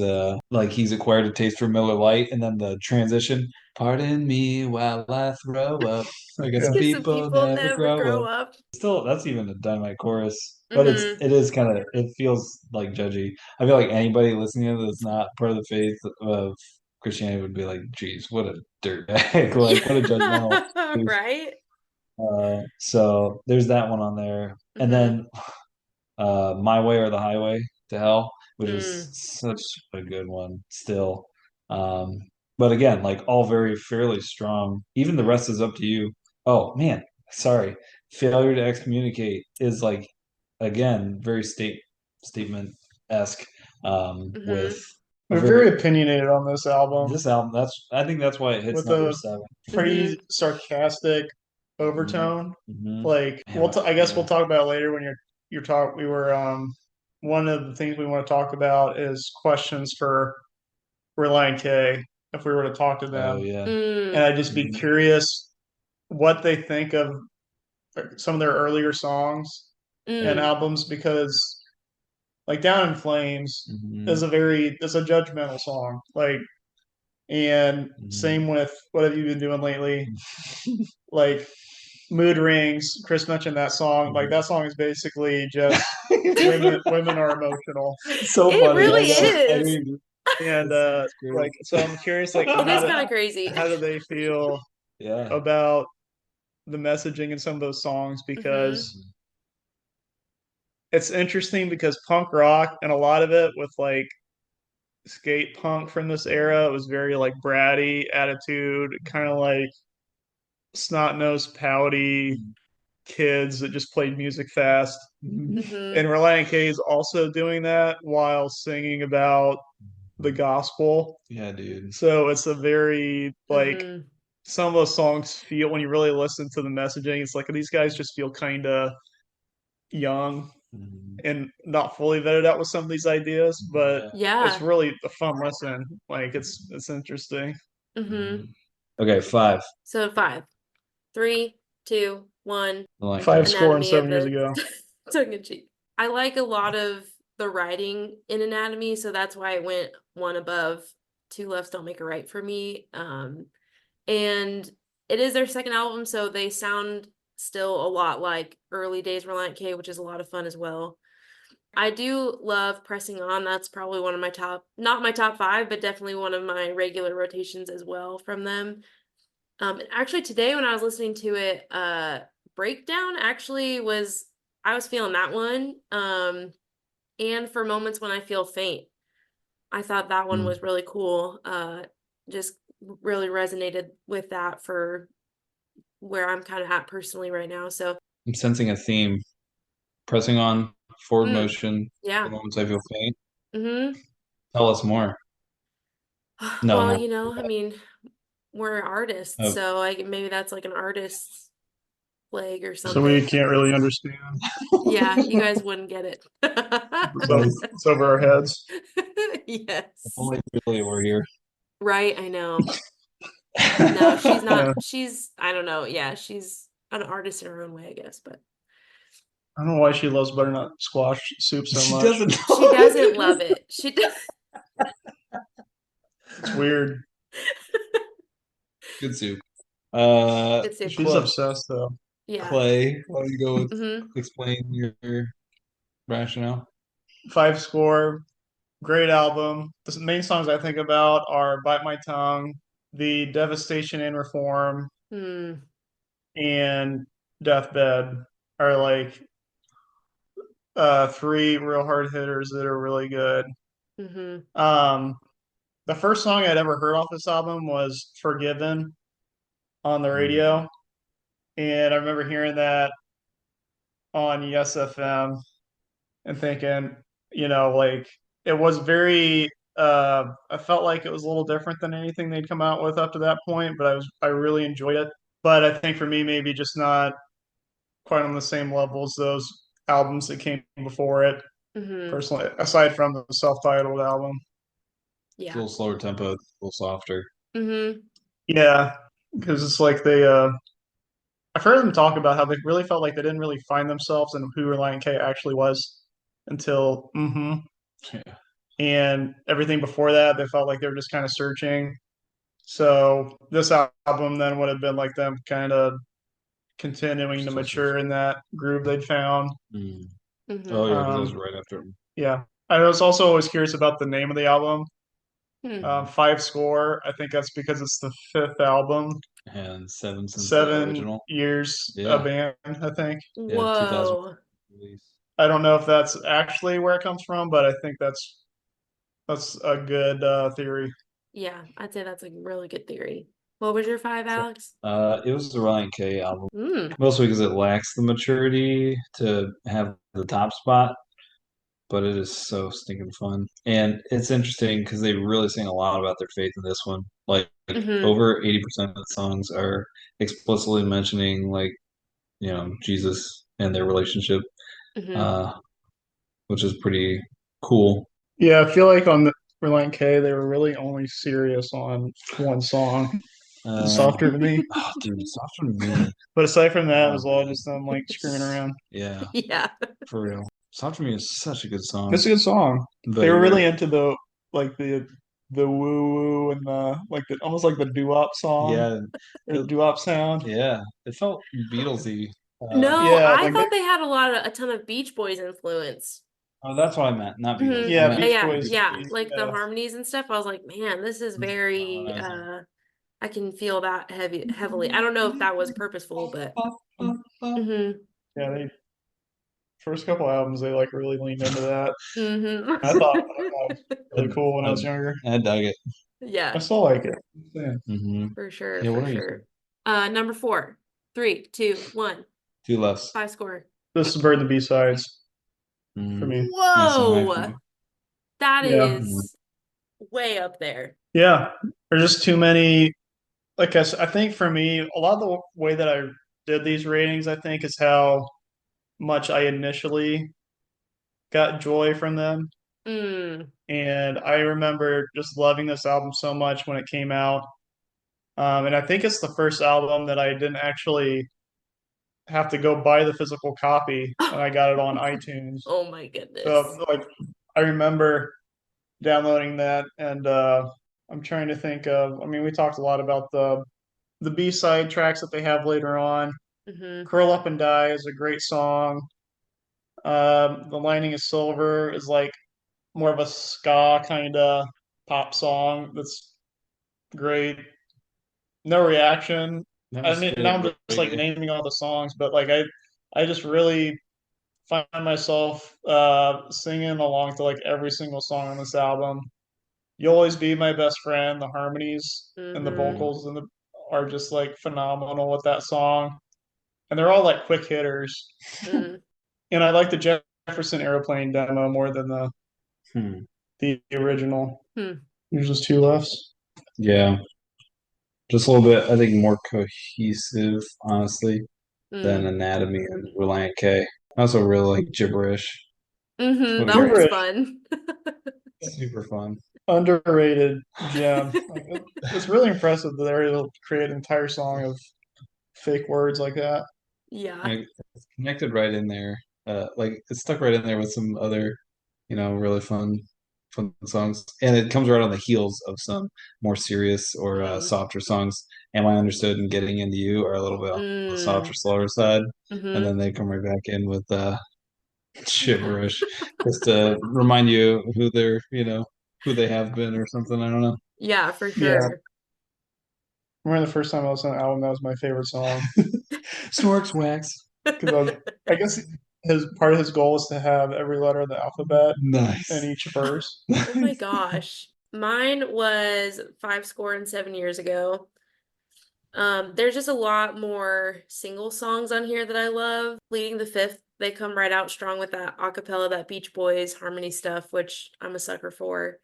like he's acquired a taste for Miller Lite and then the transition, pardon me while I throw up. I guess Yeah. some Because some people people never never grow grow up. up. Still, that's even a dynamite chorus. But Mm-hmm. it is kind of it feels like judgy. I feel like anybody listening to this that's not part of the faith of Christianity would be like, geez, what a dirtbag. Like what a judgmental Yeah, piece. right? So there's that one on there. And Mm-hmm. then My Way or the Highway to Hell, which is Mm. such a good one still. Um, but again, like all very fairly strong. Even the rest is up to you. Oh man, sorry. Failure to Excommunicate is like again very statement-esque Mm-hmm. with a We're very very opinionated on this album this album that's I think that's why it hits with number a seven. Mm-hmm. pretty sarcastic Mhm, overtone. mhm. Like Man, I guess yeah. we'll talk about it later when you're talk we were one of the things we want to talk about is questions for Relient K if we were to talk to Oh them. yeah. And Mm. I'd just be Mhm, curious what they think of some of their earlier songs and Mm. albums because like Down in Flames mhm, is a judgmental song. Like and mhm. same with what have you been doing lately? Like Mood Rings, Chris mentioned that song. Like Mhm. that song is basically just women are emotional. So It funny. really I know. I is. mean, And it's like crazy. so I'm curious like It is kind of crazy. how do they feel Yeah. about the messaging in some of those songs Mm-hmm. because it's interesting because punk rock and a lot of it with like skate punk from this era, it was very like bratty attitude, kind of like snot-nosed, pouty kids that just played music fast. Mm-hmm. And Relient K is also doing that while singing about the gospel. Yeah, dude. So it's a very like Mm-hmm. some of those songs feel when you really listen to the messaging, it's like these guys just feel kind of young Mhm. and not fully vetted out with some of these ideas, but Yeah. it's Yeah. really a fun listen. Like it's interesting. Mm-hmm. Mhm. Okay, five. So five, three, two, one. The Lion Five King. score and Anatomy of 7 years the ago. tongue in cheek. I like a lot of the writing in Anatomy, so that's why it went one above. Two lefts don't make a right for me. And it is their second album, so they sound still a lot like early days Relient K, which is a lot of fun as well. I do love Pressing On. That's probably one of my top, not my top five, but definitely one of my regular rotations as well from them. And actually today when I was listening to it, Breakdown actually was, I was feeling that one. And for moments when I feel faint, I thought that one Mm. was really cool. Just really resonated with that for where I'm kind of at personally right now. So, I'm sensing a theme. Pressing on, forward mm, motion, the yeah. moments I feel faint. Mm-hmm. Tell us more. No, Well, no. I mean, we're artists, Oh, so I maybe that's like an artist's leg or So we something. can't really understand. Yeah, you guys wouldn't get it. It's over our heads. if Yes. only Julia were here. Right, I know. No, she's not. Yeah. I don't know. Yeah, she's an artist in her own way, I guess, but I don't know why she loves butternut squash soup so She much. doesn't know she what it doesn't is. love it. She does. It's weird. Good soup. Good soup. She's obsessed though. Yeah. Clay, why don't you go with Mm-hmm. explain your rationale? Five score, great album. The main songs I think about are Bite My Tongue, The Devastation and Reform, Hmm. and Deathbed are like three real hard hitters that are really good. Mm-hmm. Um, the first song I'd ever heard off this album was Forgiven on the Mm. radio. And I remember hearing that on Yes FM and thinking, like it was very I felt like it was a little different than anything they'd come out with up to that point, but I really enjoyed it. But I think for me maybe just not quite on the same level as those albums that came before it, Mm-hmm. personally, aside from the self-titled album. It's a Yeah. little slower tempo, a little softer. Mm-hmm. Yeah, because it's like I've heard them talk about how they really felt like they didn't really find themselves and who Reliant K actually was until Yeah. and everything before that they felt like they were just kind of searching. So this album then would have been like them kind of continuing to Still mature searching. in that groove they'd found. Mm. Oh Mm-hmm. yeah, because that was Um, right after. yeah, I was also always curious about the name of the album. Hmm. Mm. Five score. I think that's because it's the fifth album. And seven since the 7 original. years a Yeah, band, I think. yeah, 2000 Whoa. release. I don't know if that's actually where it comes from, but I think that's a good theory. Yeah, I'd say that's a really good theory. What was your five, So, Alex? it was the Relient K album, Mm, mostly because it lacks the maturity to have the top spot, but it is so stinking fun. And it's interesting because they really sing a lot about their faith in this one. Like mm-hmm, over 80% of the songs are explicitly mentioning like, Jesus and their relationship, mm-hmm. uh, which is pretty cool. Yeah, I feel like on the Relient K, they were really only serious on one song, Uh, Softer to Me. oh, dude, Softer to Me. But aside from that, it Oh was all man, just them like screwing around. yeah, Yeah. for real. Softer to Me is such a good song, It's a good song. but They were you're really right. into like the woo woo and the like the almost like the doo wop song Yeah, or it, doo wop sound. yeah, it felt Beatlesy. No, Yeah, I like they thought they had a ton of Beach Boys influence. Oh, that's what I meant, not Beatles. I Mm-hmm. yeah, meant Beach Yeah, Boys. yeah. Like the Yeah, harmonies and stuff. I was like, man, this is very harmonizing. I can feel that heavily. I don't know if that was purposeful, but mm-hmm. yeah. They first couple albums they like really leaned into that. I thought it was I, really cool when I I, was younger. I dug it. I Yeah, still like it. Yeah. Hmm. for sure, Yeah, what for are you? sure. Number four. Three, two, one. Two less. Five score. This is Bird the B-sides for Mm, me. nice song, Whoa, actually. that Yeah, Mhm. is way up there. yeah. There's just too many. Like I think for me, a lot of the way that I did these ratings, I think, is how much I initially got joy from them. Mm. And I remember just loving this album so much when it came out. And I think it's the first album that I didn't actually have to go buy the physical copy, and I got it on iTunes. Oh my goodness. So like I remember downloading that, and I'm trying to think of. I mean, we talked a lot about the B-side tracks that they have later on. Mm-hmm. "Curl Up and Die" is a great song. "The Lining is Silver" is like more of a ska kind of pop song. That's great. "No Reaction." That I was mean, now I'm good just like reggae. naming all the songs, but like I just really find myself singing along to like every single song on this album. "You'll Always Be My Best Friend." The harmonies and the Mm-hmm. Mhm. vocals are just like phenomenal with that song, and they're all like quick hitters. Mm. And I like the Jefferson Airplane demo more than Hmm. the original. Hmm. There's just two lefts. Yeah, just a little bit, I think, more cohesive, honestly, than Mm. Anatomy and Relient K. I also really like Gibberish. It's Mm-hmm. one of That their one's Gibberish, fun. super fun. underrated gem. Like, it's really impressive that they're able to create an entire song of fake words like that. Yeah. Like, it's connected right in there. Like it's stuck right in there with some other, really fun songs, and it comes right on the heels of some more serious or Mm. softer songs. Am I Understood and Getting Into You are a little bit on the softer, Mm. slower side, and Mm-hmm. then they come right back in with Gibberish, just to remind you who who they have been or something. I don't know. Yeah, for Yeah. sure. I remember the first time I listened to the album, that was my favorite song Snorks wax. because I guess his part of his goal is to have every letter of the alphabet in Nice. each verse. Oh my gosh. Mine was five score and 7 years ago. There's just a lot more single songs on here that I love. Leading the Fifth, they come right out strong with that acapella, that Beach Boys harmony stuff, which I'm a sucker for.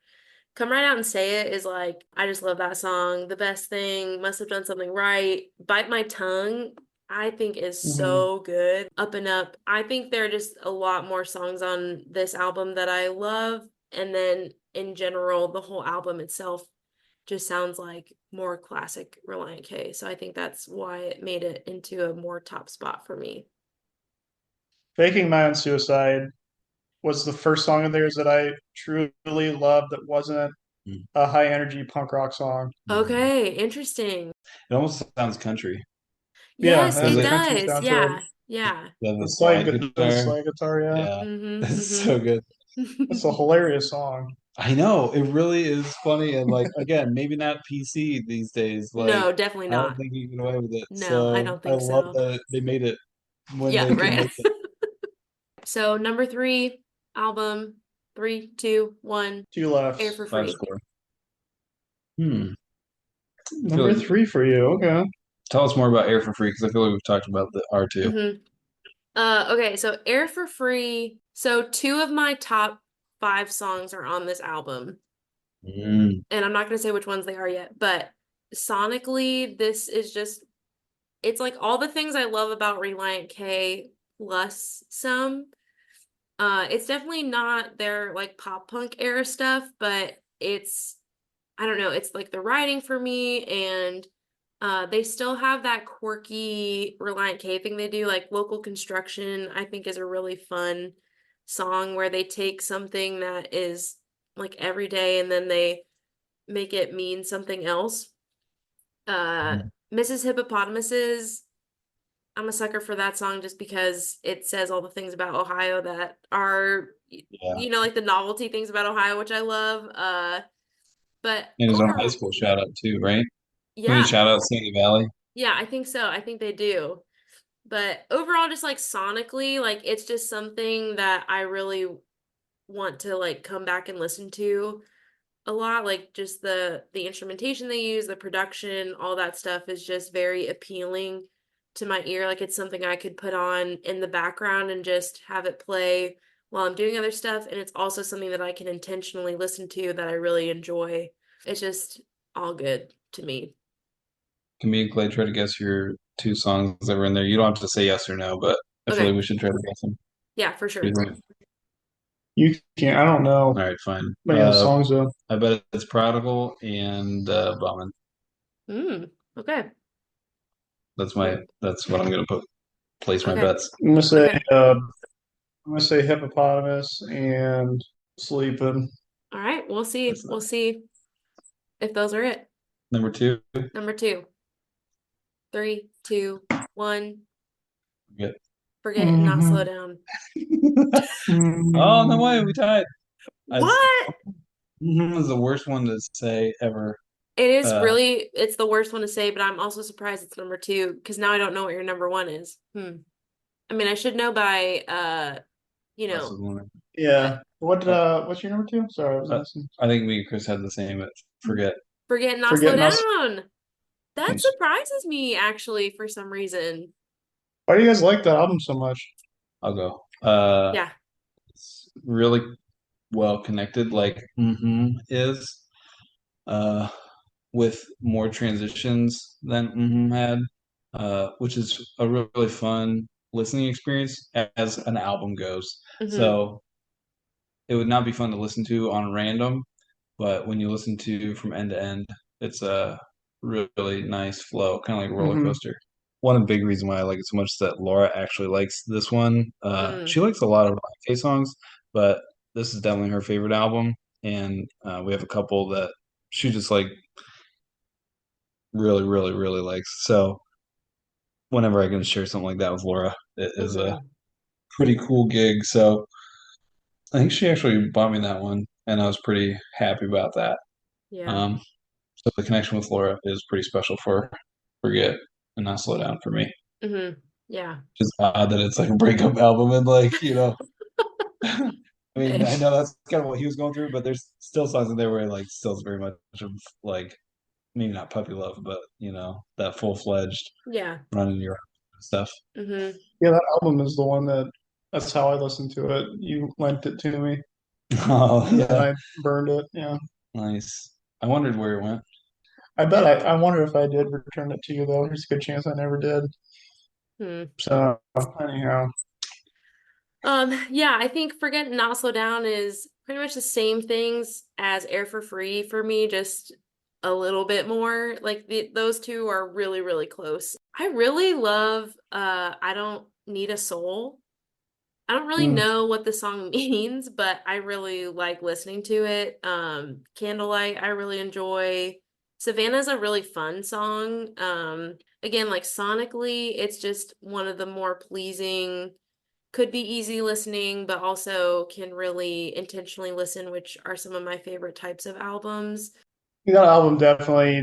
Come Right Out and Say It is like, I just love that song. The Best Thing, Must Have Done Something Right. Bite My Tongue, I think is Hmm. so good. Up and Up. I think there are just a lot more songs on this album that I love. And then in general, the whole album itself just sounds like more classic Relient K. So I think that's why it made it into a more top spot for me. Faking My Own Suicide was the first song of theirs that I truly loved that wasn't a high energy punk rock song. Mhm. Okay, interesting. It almost sounds country. Yeah, it Yes, has Does it a it? country does. sound to it. Yeah, yeah. Then the The slide, slide the guitar. slide guitar, yeah. Yeah, it's Mm-hmm, so good. It's a hilarious song. I know it really is funny, and like again, maybe not PC these days. Like No, definitely I don't not. think you can get away with it. No, I So don't I think love so. that they made it when Yeah, they could right. make it. So number 3 album, 3, 2, 1, Two left. Air for Five Free. score. Hmm. Number like- 3 for you. Okay. Tell us more about Air for Free because I feel like we've talked about the R2. Okay, so Air for Free. So 2 of my top 5 songs are on this album. Mm. And I'm not gonna say which ones they are yet, but sonically, this is just it's like all the things I love about Relient K plus some. It's definitely not their like pop punk era stuff, but it's I don't know, it's like the writing for me and they still have that quirky Reliant K thing they do, like Local Construction, I think is a really fun song where they take something that is like everyday and then they make it mean something else. Uh Mrs. Hippopotamuses, I'm a sucker for that song just because it says all the things about Ohio that are Yeah. like the novelty things about Ohio, which I love. But And his own high overall, school shout out too, right? Can we yeah, shout out Sandy Valley? yeah, I think so. I think they do. But overall, just like sonically, like it's just something that I really want to like come back and listen to a lot. Like just the instrumentation they use, the production, all that stuff is just very appealing to my ear. Like it's something I could put on in the background and just have it play while I'm doing other stuff. And it's also something that I can intentionally listen to that I really enjoy. It's just all good to me. Can me and Clay try to guess your 2 songs that were in there? You don't have to say yes or no, but I feel like Okay. we should try to guess them. Yeah, for What do sure. you think? You can't. I don't know All right, fine. many of the songs though. I bet it's Prodigal and Bummin'. Okay. That's Cool. what I'm gonna place my Okay. bets. I'm gonna say Okay. hippopotamus and sleeping. All right. We'll see. That's We'll not see if those are it. number 2. Number 2. 3, 2, 1. Good. Forget and not slow Mhm. down. Oh, no way, we tied. As What? is the worst one to say ever. It is Uh, really, it's the worst one to say, but I'm also surprised it's number 2 because now I don't know what your number 1 is. I mean, I should know by, Less of one. Yeah. Uh, What's your number 2? Sorry, I was uh, missing. I think me and Chris had the same. Forget. forget and not slow Forget not. down. That Thanks. surprises me actually for some reason. Why do you guys like that album so much? I'll go. Yeah. It's really well connected, like is. Uh, with more transitions than had, which is a really fun listening experience as an album goes. hmm So it would not be fun to listen to on random, but when you listen to from end to end, it's a really nice flow, kind of like a roller Hmm. coaster. One big reason why I like it so much is that Laura actually likes this one. Mm. She likes a lot of K songs, but this is definitely her favorite album. And we have a couple that she just like really, really, really likes. So whenever I can share something like that with Laura, it is a hmm pretty cool gig. So I think she actually bought me that one, and I was pretty happy about that. Yeah. Um, so the connection with Laura is pretty special for Forget and Not Slow Down for me. hmm Yeah. It's odd that it's like a breakup album and I mean, I know that's kind of what he was going through, but there's still songs in there where like still is very much of like maybe not puppy love, but that full fledged Yeah. running your own stuff. hmm Yeah, that album is the one that's how I listened to it. You lent it to me Oh and yeah, I burned it. Yeah. nice. I wondered where it went. I wonder if I did return it to you though. There's a good chance I never did. Hmm. So anyhow. Yeah, I think Forget and Not Slow Down is pretty much the same things as Air for Free for me, just a little bit more. Like those two are really, really close. I really love I Don't Need a Soul. I don't really Mm. know what the song means, but I really like listening to it. Candlelight, I really enjoy. Savannah's a really fun song. Again, like sonically, it's just one of the more pleasing, could be easy listening, but also can really intentionally listen, which are some of my favorite types of albums. That album definitely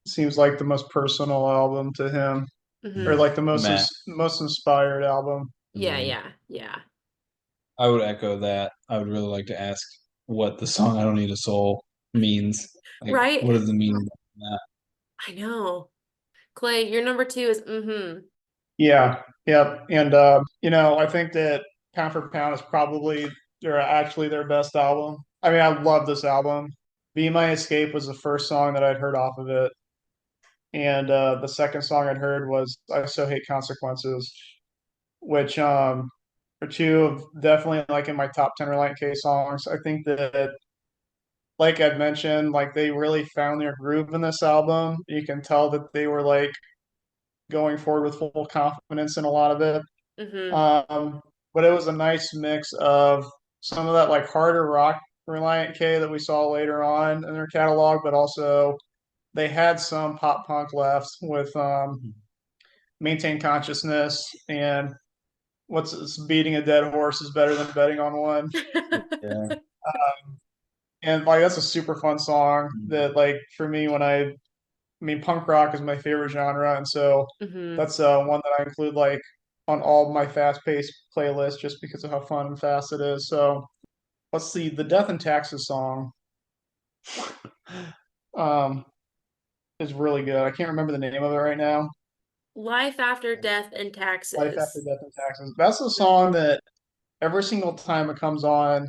seems like the most personal album to him, or hmm like the Matt. most inspired album. Yeah, Mhm. yeah, yeah. I would echo that. I would really like to ask what the song "I Don't Need a Soul" means. Like, what Right? does it mean of that? I know. Clay, your number two is mm-hmm. Yeah, yep. And I think that Pound for Pound is probably they're actually their best album. I mean, I love this album. Be My Escape was the first song that I'd heard off of it. And the second song I'd heard was I So Hate Consequences, which are two of definitely like in my top 10 Relient K songs. I think that like I'd mentioned, like they really found their groove in this album. You can tell that they were like going forward with full confidence in a lot of it. Mm-hmm. But it was a nice mix of some of that like harder rock Relient K that we saw later on in their catalog, but also they had some pop punk left with Maintain Consciousness and what's beating a dead horse is better than betting on one. Yeah. And like that's a super fun song that like for me I mean punk rock is my favorite genre, and so Mm-hmm. that's one that I include like on all my fast paced playlists just because of how fun and fast it is. So let's see, the Death and Taxes song um is really good. I can't remember the name of it right now. Life After Death and Life After Taxes. Death and Taxes. That's a song that every single time it comes on,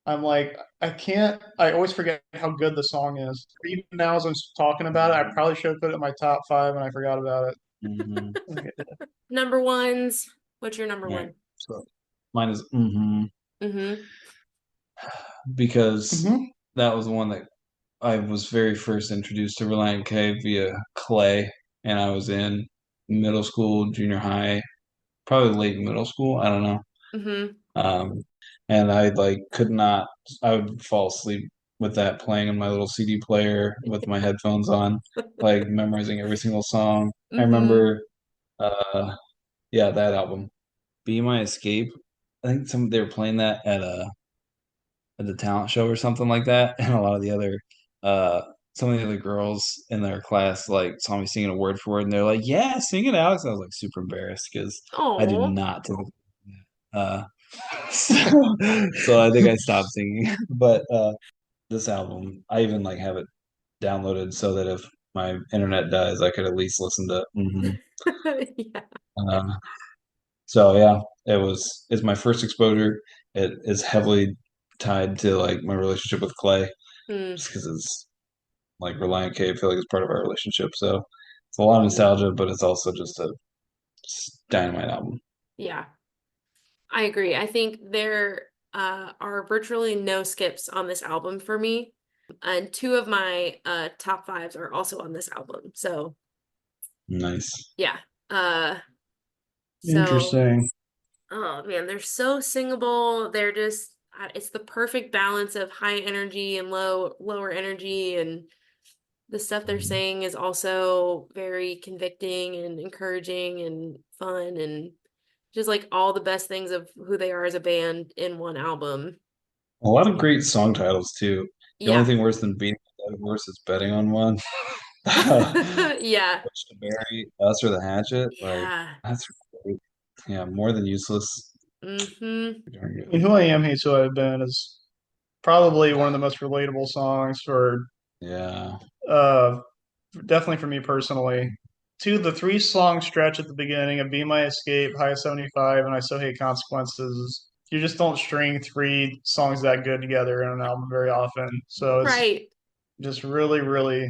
I'm like, I always forget how good the song is. Even now, as I'm talking about it, I probably should have put it in my top five and I forgot about it. Mm-hmm. Number ones. What's your number All right. one? So mine is mm-hmm, Mm-hmm. because Hmm. that was the one that I was very first introduced to Relient K via Clay, and I was in middle school, junior high, probably late middle school. I don't know. Mm-hmm. Um, and I like could not. I would fall asleep with that playing in my little CD player with my headphones on, like memorizing every single song. I Mm-hmm. remember, uh, yeah, that album, "Be My Escape." I think they were playing that at the talent show or something like that, and a lot of the other uh some of the other girls in their class like saw me singing a word for word, and they're like, "Yeah, sing it, Alex." I was like super embarrassed because I did Oh. not take uh so, so I think I stopped singing. But this album, I even like have it downloaded so that if my internet dies, I could at least listen to. Yeah. Uh, so yeah, it's my first exposure. It is heavily tied to like my relationship with Clay, Mm, just because it's like Reliant K. I feel like it's part of our relationship. So it's a lot of mm, nostalgia, but it's also just a dynamite album. yeah. I agree. I think there are virtually no skips on this album for me. And two of my top fives are also on this album. So Nice. yeah. Uh so Interesting. oh man, they're so singable. They're just it's the perfect balance of high energy and lower energy, and the stuff they're saying is also very convicting and encouraging and fun and just like all the best things of who they are as a band in one album. A lot of great song titles too. The only Yeah. thing worse than beating a dead horse is betting on one. Yeah. Which to bury us or the hatchet, like Yeah. that's great. Yeah, more than useless. Mm-hmm. Darn And good. Who I Am Hates Who I've Been is probably one of the most relatable songs for Yeah. uh definitely for me personally. The three song stretch at the beginning of Be My Escape, High 75, and I So Hate Consequences. You just don't string three songs that good together in an album very often. So it's Right. just really, really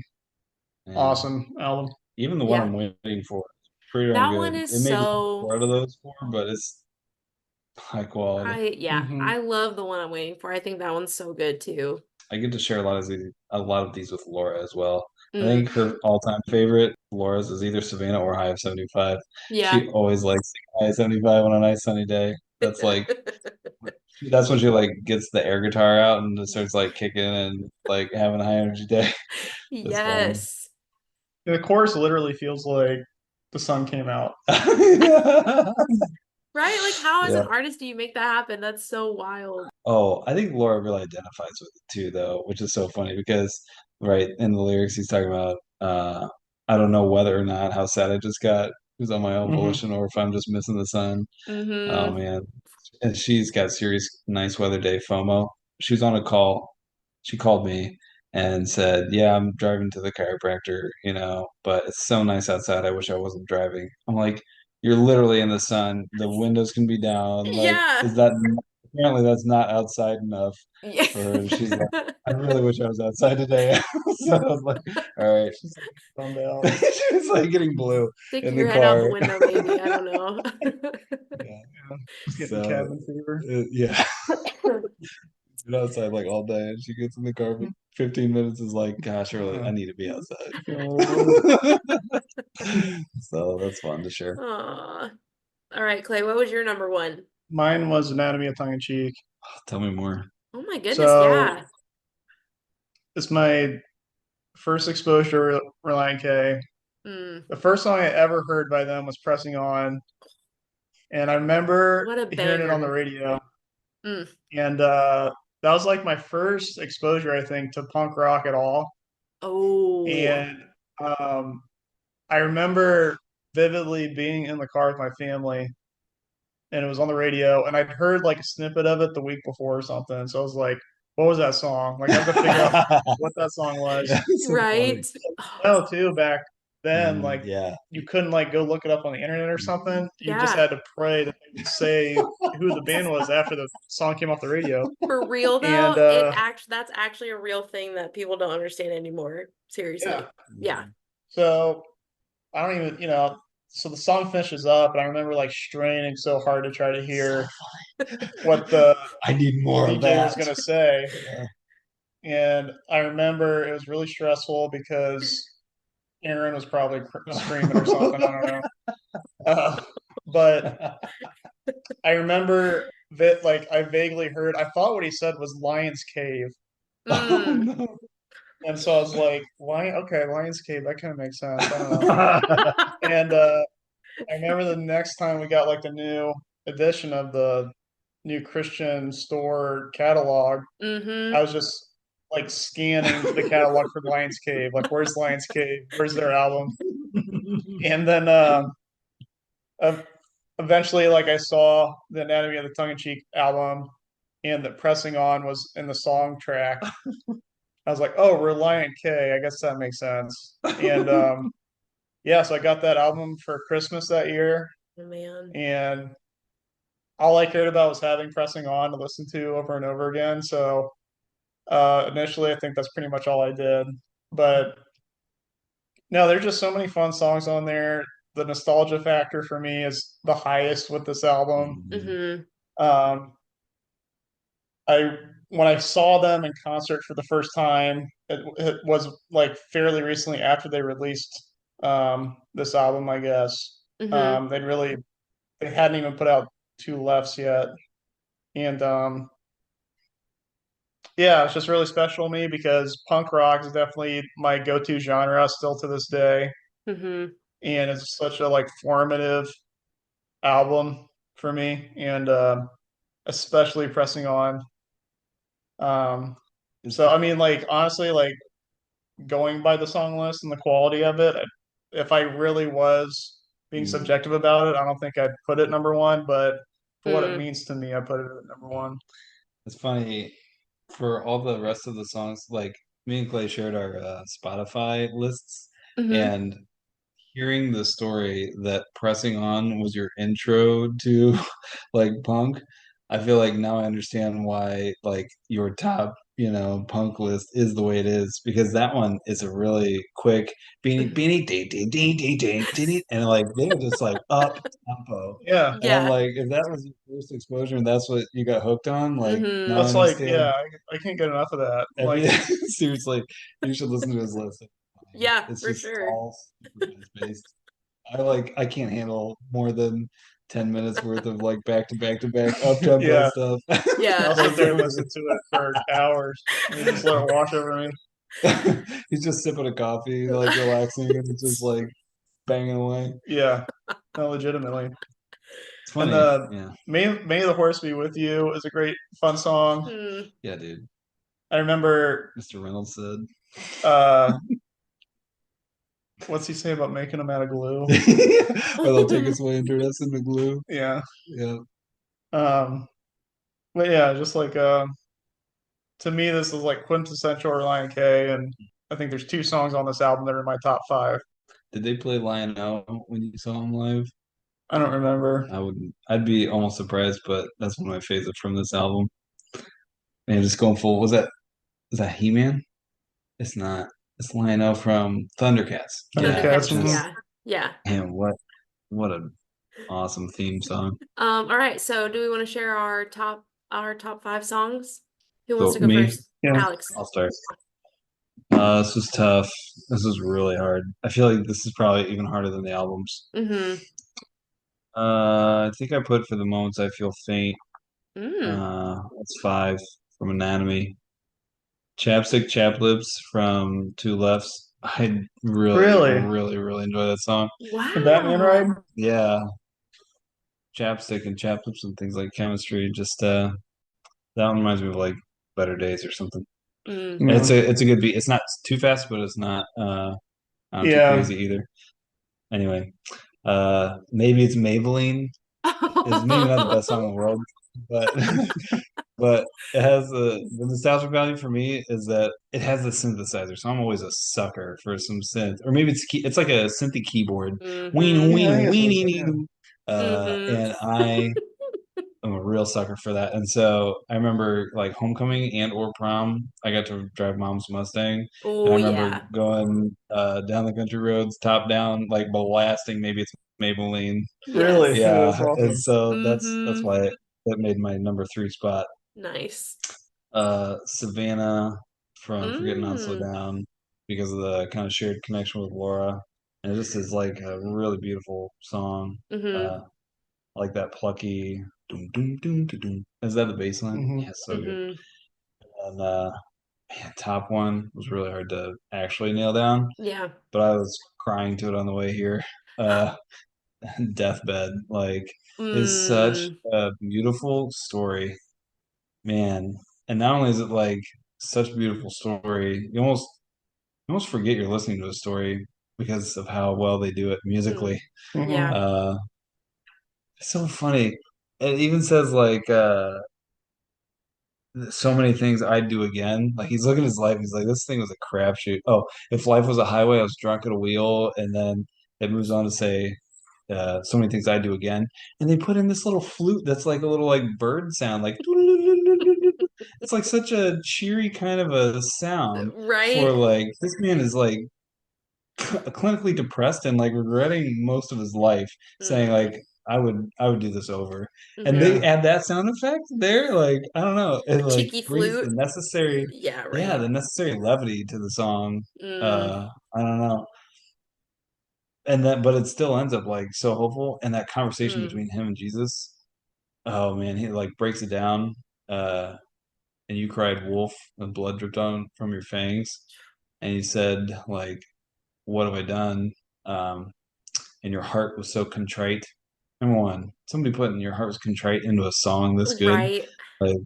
Yeah. awesome album. Even the one Yeah. I'm waiting for, pretty darn That one good. is It may be so four out of those four, but it's high quality. Hmm. I love the one I'm waiting for. I think that one's so good too. I get to share a lot of these with Laura as well. I think Mm. her all-time favorite, Laura's, is either Savannah or High of 75. Yeah. She always likes High of 75 on a nice sunny day. That's when she like gets the air guitar out and just starts like kicking and like having a high energy day. That's funny. Yes. The chorus literally feels like the sun came out. Right? Like how as Yeah. an artist do you make that happen? That's so wild. Oh, I think Laura really identifies with it too, though, which is so funny because, right, in the lyrics he's talking about, I don't know whether or not how sad I just got. who's on my own volition, or if I'm just missing the sun. Oh Mm-hmm. man. And she's got serious nice weather day FOMO. She was on a call. She called me and said, "Yeah, I'm driving to the chiropractor, but it's so nice outside. I wish I wasn't driving." I'm like, "You're literally in the sun. The windows can be down. Like, Yeah. is that apparently that's not outside enough Yeah. for her?" She's like, "I really wish I was outside today." So I was like, "All right." She's like bummed out. She was like getting blue Stick in your the head out the car. window, maybe. I don't know. Yeah. She's getting So, cabin fever. yeah. Been outside like all day, and she gets in the car for 15 minutes. Is like, gosh, really, I need to be outside. Feeling a little blue. So that's fun to share. Aw. All right, Clay, what was your number one? Mine was Anatomy of Tongue in Cheek. Tell me more. Oh my goodness, So yeah. it's my first exposure to Relient K. Mm, The first song I ever heard by them was Pressing On, and I remember what a hearing it on the banger. radio. Mm, And that was like my first exposure, I think, to punk rock at all. oh. And I remember vividly being in the car with my family, and it was on the radio, and I'd heard like a snippet of it the week before or something. So I was like, "What was that song?" Like I had to figure out what that song was. That's so funny. Right? No, too, back then, like Yeah. you couldn't like go look it up on the internet or something. You just Yeah. had to pray that they would say who the band was after the song came off the radio. For real And though, that's actually a real thing that people don't understand anymore. yeah, Seriously. Yeah. so I don't even, so the song finishes up, and I remember like straining so hard to try to hear what the I need more of DJ was that. gonna say. Yeah. And I remember it was really stressful because Aaron was probably screaming or something. I don't know. But I remember that, like, I vaguely heard, I thought what he said was Lion's Cave. Oh Mm. no. And so I was like, okay, Lion's Cave, that kind of makes sense. I don't know. And I remember the next time we got like the new edition of the new Christian store catalog, I Mm-hmm. was just like scanning the catalog for Lions Cave. Like, where's Lions Cave? Where's their album? And then ev- eventually, like, I saw the Anatomy of the Tongue in Cheek album, and that Pressing On was in the song track. I was like, oh, Relient K. I guess that makes sense. And yeah, so I got that album for Christmas that year, Oh man. and all I cared about was having Pressing On to listen to over and over again. So initially, I think that's pretty much all I did. But no, there's just so many fun songs on there. The nostalgia factor for me is the highest with this album. Mm-hmm. Um, I when I saw them in concert for the first time, it was like fairly recently after they released this album, I guess. Mm-hmm. They hadn't even put out two lefts yet, and yeah, it's just really special to me because punk rock is definitely my go-to genre still to this day, Mm-hmm. and it's such a like formative album for me, and especially Pressing On. Um, so I mean, like honestly, like going by the song list and the quality of it, if I really was being Mm. subjective about it, I don't think I'd put it number one, but for what it Mm. means to me, I put it at number one. It's funny for all the rest of the songs. Like me and Clay shared our Spotify lists, Mm-hmm. and hearing the story that Pressing On was your intro to like punk, I feel like now I understand why like your top, punk list is the way it is, because that one is a really quick beanie Mm-hmm. beanie ding ding ding ding ding ding, and like they are just like up tempo. Yeah, And I'm Yeah. like, if that was your first exposure and that's what you got hooked on, like now Mm-hmm. I that's like, understand yeah, I can't get enough of that. every Like, seriously, you should listen to his list. Yeah, It's for just sure. all super based. I can't handle more than 10 minutes worth of like back to back to back up tempo yeah, stuff. I'll Yeah. sit there and listen to it for hours and just let it wash over me. He's just sipping a coffee, like relaxing, and it's just like banging away. Yeah, no, legitimately. It's And funny. Yeah. May the Horse Be With You is a great, fun song. Hmm. Yeah, dude. I remember Mr. Reynolds said. uh, What's he say about making them out of glue? Or they'll take us away and turn us into glue. Yeah. Yeah. Um, but yeah, just like to me, this is like quintessential Relient K, and I think there's two songs on this album that are in my top five. Did they play Lionel when you saw him live? I don't remember. I wouldn't. I'd be almost surprised, but that's one of my favorites from this album. And just going full. Was that? Is that He-Man? It's not. It's Lionel from Thundercats. Yeah, Thundercats. Thundercats, Mhm. that's yeah. Yeah. man. What an awesome theme song. All right, so do we want to share our top five songs? Who wants So to go me, first? Yeah. Alex. I'll start. This was tough. This was really hard. I feel like this is probably even harder than the albums. Mm-hmm. I think I put For the Moments I Feel Faint. Mm. That's five from Anatomy. Chapstick Chap Lips from Two Lefts. I really, Really? really, really enjoy that song. The Batman ride? Wow. Yeah, Chapstick and Chap Lips and things like Chemistry. Just that one reminds me of like Better Days or something. Mm. And Yeah. it's a good beat. It's not too fast, but it's not too Yeah. crazy either. Anyway, maybe it's Maybelline is maybe not the best song in the world, but but it has the nostalgic value for me is that it has the synthesizer. So I'm always a sucker for some synth, or maybe it's like a synthy keyboard. Mm-hmm. Weenie Yeah, I weenie guess weenie so. Yeah. weenie. Mm-hmm. And I'm a real sucker for that. And so I remember like homecoming and or prom, I got to drive mom's Mustang. And I Oh remember yeah. going down the country roads, top down, like blasting. Maybe it's Maybelline. Really? Yes. That's Yeah, and awesome. so that's Mm-hmm. why that made my number three spot. Nice. Savannah from Forgetting Not to Slow Mm. Down because of the kind of shared connection with Laura. And it just is like a really beautiful song. Mm-hmm. I like that plucky doom doom doom doom doom. Is that the bass line? Hmm. Yeah, so good. Mm-hmm. And man, top one was really hard to actually nail down, Yeah. but I was crying to it on the way here. Uh Deathbed, like, is such Mm. a beautiful story, man. And not only is it like such a beautiful story, you almost forget you're listening to a story because of how well they do it Mm. musically. Hmm. Yeah. Uh it's so funny. It even says like so many things I'd do again. Like he's looking at his life, he's like, this thing was a crapshoot. Oh, if life was a highway, I was drunk at a wheel, and then it moves on to say so many things I'd do again. And they put in this little flute that's like a little like bird sound, like it's like such a cheery kind of a sound for Right? like this man is like clinically depressed and like regretting most of his life, saying Mm. like I would do this over. And they Mm-hmm. Yeah. add that sound effect there, like I don't know, it A like cheeky brings flute. Yeah, the right. necessary levity to the song. Mm. I don't know. And that but it still ends up like so hopeful and that conversation Mm. between him and Jesus. Oh man, he like breaks it down. Uh and you cried wolf and blood dripped on from your fangs. And he said, like, what have I done? Um, and your heart was so contrite. Number one, somebody putting your heart was contrite into a song this good, Right. like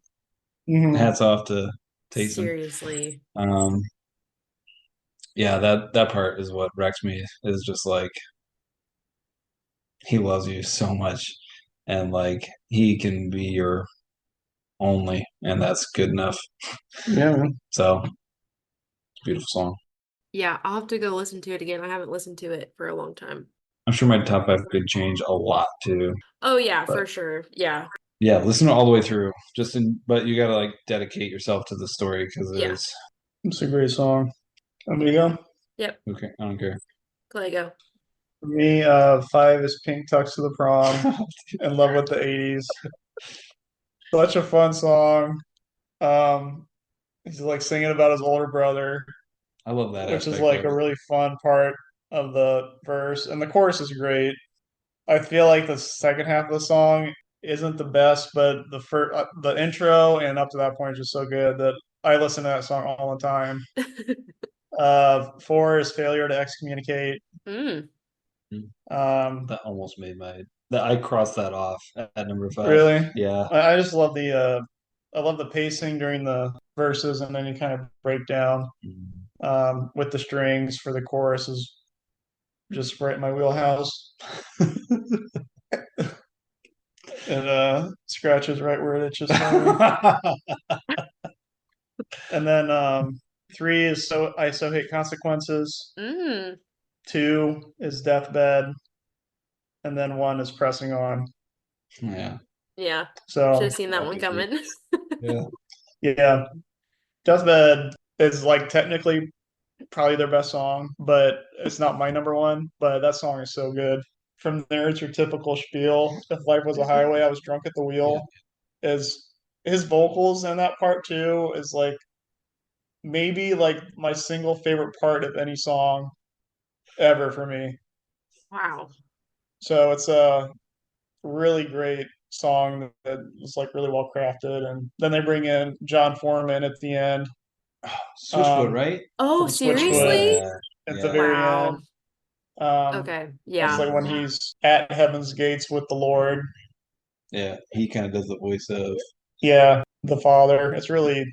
Hmm. hats off to Taysom. Seriously. Um, yeah, that part is what wrecks me. Is just like he loves you so much, and like he can be your only, and that's good enough. Yeah, man. So beautiful song. Yeah, I'll have to go listen to it again. I haven't listened to it for a long time. I'm sure my top five could change a lot too, Oh yeah, but for sure. Yeah. yeah, listen all the way through. But you gotta like dedicate yourself to the story because it Yeah. is It's a great song. Let me go. Yep. okay. I don't care. Clay, go. For me, five is Pink Tux to the Prom. In Love with the 80s. Such a fun song. Um, he's like singing about his older brother, I love that which is aspect like of a it. really fun part of the verse, and the chorus is great. I feel like the second half of the song isn't the best, but the intro and up to that point is just so good that I listen to that song all the time. Four is Failure to Excommunicate. Mm. Mm. Um, That almost made my that I crossed that off at number five. really, Yeah. I just love I love the pacing during the verses, and then you kind of break down Mm. with the strings for the chorus is just right in my wheelhouse. It scratches right where it itches for me. And then 3 is so hate consequences. Mm, 2 is deathbed, and then 1 is pressing on. Yeah. yeah. Should So have seen that one coming. Yeah. yeah, deathbed is like technically probably their best song, but it's not my number one. But that song is so good. From there, it's your typical spiel. If life was a highway, I was drunk at the Yeah. wheel. Is his vocals in that part too is like maybe like my single favorite part of any song ever for me. Wow. So it's a really great song that was like really well crafted. And then they bring in John Foreman at the end, Switchfoot, um, right? Oh, from Switchfoot seriously? Yeah. at the Yeah. very end. Wow. Um, Okay. it's Yeah. like when he's at heaven's gates with the Lord. Yeah. He kind of does the voice of. Yeah, the Father. It's really,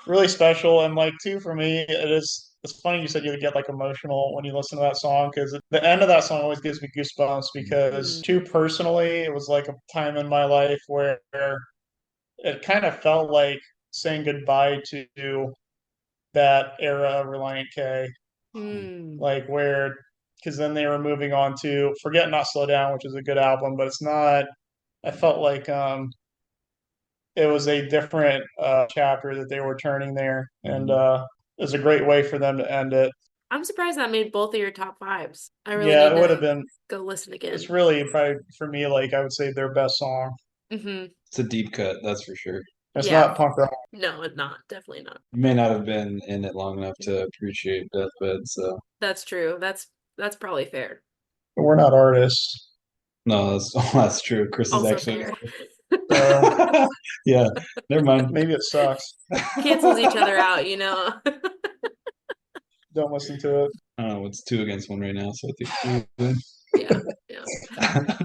really special. And like too, for me, it's funny you said you would get like emotional when you listen to that song because the end of that song always gives me goosebumps because Mm, too personally, it was like a time in my life where it kind of felt like saying goodbye to that era of Relient K, mm, like where because then they were moving on to Forget Not Slow Down, which is a good album, but it's not. I felt like it was a different chapter that they were turning there, and Mhm. it was a great way for them to end it. I'm surprised that made both of your top fives. I really Yeah, need it would have to been. go listen It's again. really probably for me, like I would say their best song. Hmm. It's a deep cut, that's for sure. It's Yeah. not punk rock. No, it's not. Definitely not. You may not have been in it long enough to appreciate Deathbed, so That's true. That's probably fair. We're not artists. no, that's that's true. Chris is Also actually fair. So yeah. Never mind. maybe it sucks. Cancels each other out, you know. Don't listen to it. I don't know. It's 2 against 1 right now, so I think we win. Yeah. Yeah.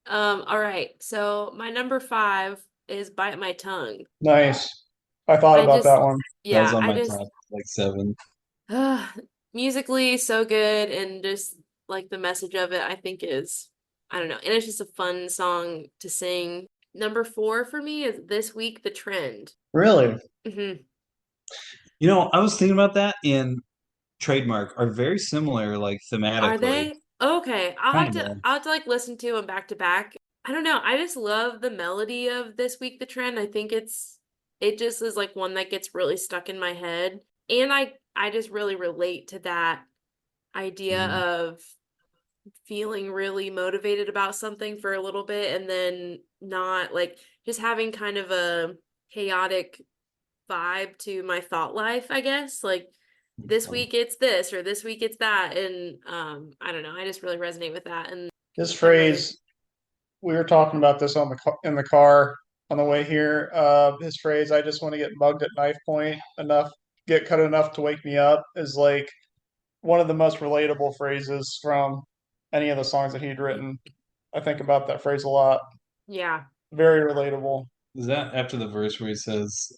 All right. So my number five is Bite My Tongue. Nice. I thought I about just, that one. That was yeah, on I my just, top like 7. uh, musically so good, and just like the message of it, I think is, I don't know, and it's just a fun song to sing. Number four for me is This Week the Trend. Really? Hmm. You know, I was thinking about that in Trademark are very similar, like Are thematically. they? Okay, Kind of. I'll have to like listen to them back to back. I don't know. I just love the melody of This Week the Trend. I think it just is like one that gets really stuck in my head. And I just really relate to that idea Mhm. of feeling really motivated about something for a little bit and then not like just having kind of a chaotic vibe to my thought life, I guess. Like this week it's this or this week it's that. And I don't know, I just really resonate with that. And This I really phrase, we were talking about this on in the car on the way here. His phrase, "I just want to get mugged at knife point enough, get cut enough to wake me up," is like one of the most relatable phrases from any of the songs that he'd written. I think about that phrase a lot. yeah. Very relatable. Is that after the verse where he says,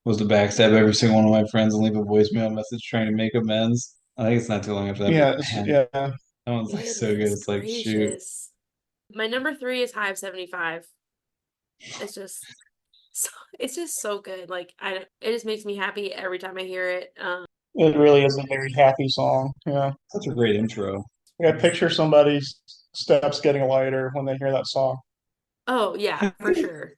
was to backstab every single one of my friends and leave a voicemail message trying to make amends? I think it's not too long after that, but Yeah, man, yeah. that one's like so good. Goodness It's like, shoot. gracious. My number three is Hive 75. It's just so it's just so good. Like it just makes me happy every time I hear it. It really is a very happy song. Yeah. Such a great intro. I picture somebody's steps getting lighter when they hear that song. Oh yeah, How for can, sure.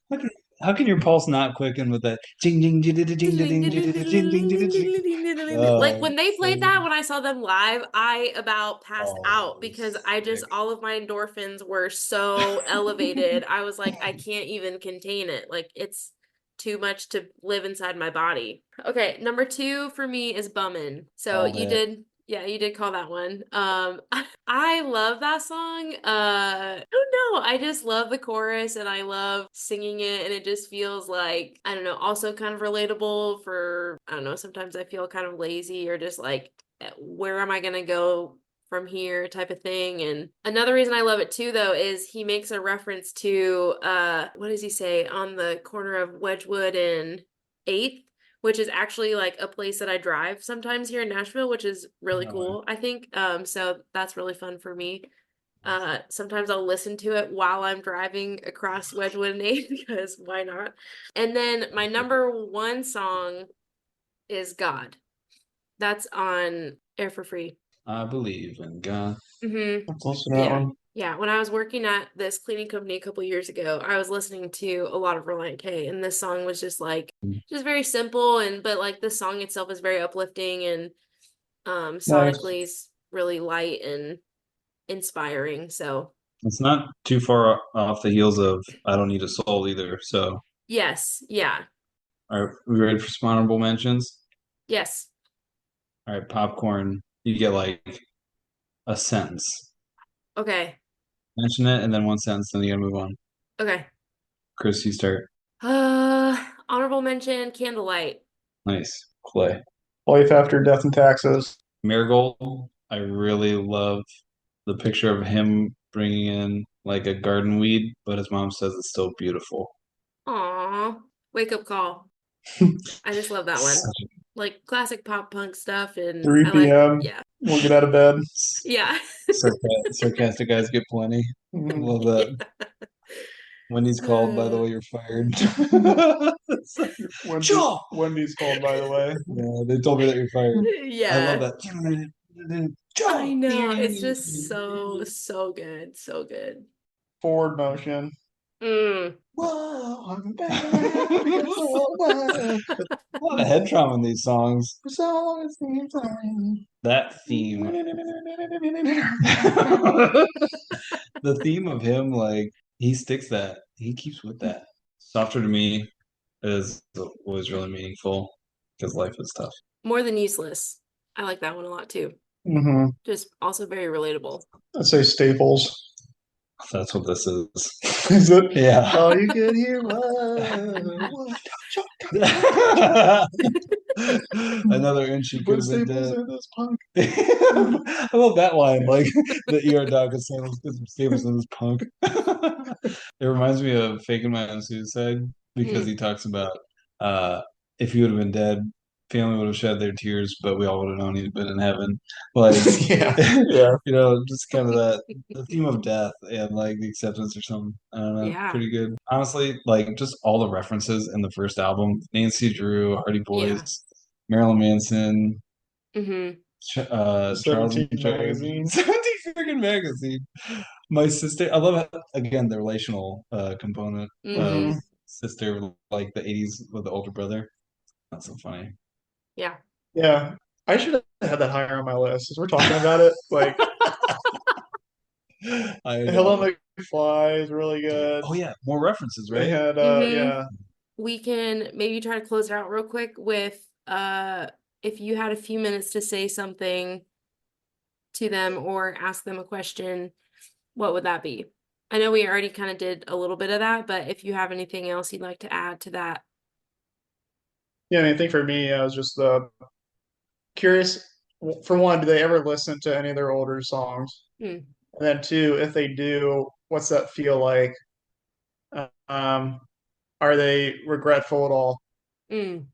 how can your pulse not quicken with that jing jing jing jing jing jing jing jing jing jing? Like Oh, when they so played that, when I saw them live, I about passed oh, out it because was I sick. just all of my endorphins were so elevated. I was like, I can't even contain it. Like it's too much to live inside my body. Okay, number two for me is Bummin'. So Called you it. did, yeah, you did call that one. I love that song. I don't know. I just love the chorus and I love singing it and it just feels like, I don't know, also kind of relatable for, I don't know, sometimes I feel kind of lazy or just like, where am I gonna go from here type of thing. And another reason I love it too though is he makes a reference to what does he say on the corner of Wedgwood and 8th which is actually like a place that I drive sometimes here in Nashville, which is really No way. cool, I think. So that's really fun for me. Sometimes I'll listen to it while I'm driving across Wedgwood and 8 because why not? And then my number one song is God. That's on Air for Free. I believe in God. Mm-hmm. Let's listen to that Yeah. one. Yeah. When I was working at this cleaning company a couple years ago, I was listening to a lot of Relient K, and this song was just like just very simple but like the song itself is very uplifting and Nice. sonically is really light and inspiring. So It's not too far off the heels of I Don't Need a Soul either. So, yes, yeah. are we ready for some honorable mentions? Yes. All right, popcorn. You get like a sentence. Okay. Mention it and then one sentence, then you gotta move on. Okay. Chris, you start. Honorable mention, Candlelight. Nice. Clay. Life After Death and Taxes. Marigold. I really love the picture of him bringing in like a garden weed, but his mom says it's still beautiful. Aw. Wake Up Call. I just love that one. Like classic pop punk stuff, and 3 p.m. yeah. We'll get out of bed. Yeah. Sarcastic guys get plenty. Mhm. Love that. Wendy's called, by the Uh, way, you're fired. Wendy, Sure. Wendy's called, by the way. Yeah, they told me that you're fired. I love yeah. that. I Sure. know. It's just so good. So good. Forward motion. Mm. Whoa, I'm back. A lot of head trauma in these songs. That theme. The theme of him, like, he sticks that. He keeps with that. Softer to me is was really meaningful because life is tough. More Than Useless. I like that one a lot too. Mm-hmm. Just also very relatable. I'd say Staples. That's what this is. Is it? Yeah. All you could hear Another inch he could put have been Staples dead. in this punk. I love that line. Like the ER doc is saying, let's get some Staples in this punk. It reminds me of Faking My Own Suicide because Mm. he talks about if he would have been dead, family would have shed their tears, but we all would have known he'd been in heaven. Like, Yeah. Yeah. just kind of that the theme of death and like the acceptance or something. I don't know, Yeah. pretty good. Honestly, like just all the references in the first album: Nancy Drew, Hardy Yeah. Boys, Marilyn Manson, Mm-hmm. Charles and 17 magazine. 17 freaking magazine. My sister, I love again the relational component of Mm-hmm. sister, like the 80s with the older brother. That's so funny. Yeah. Yeah. I should have had that higher on my list as we're talking about it. Like, I Hello know. McFly is really good. Oh yeah, more references, They right? had, Mm-hmm. yeah. We can maybe try to close it out real quick with if you had a few minutes to say something to them or ask them a question, what would that be? I know we already kind of did a little bit of that, but if you have anything else you'd like to add to that. Yeah, I mean, I think for me, I was just curious. For one, do they ever listen to any of their older songs? Hmm. And then two, if they do, what's that feel like? Um, are they regretful at all, Mm.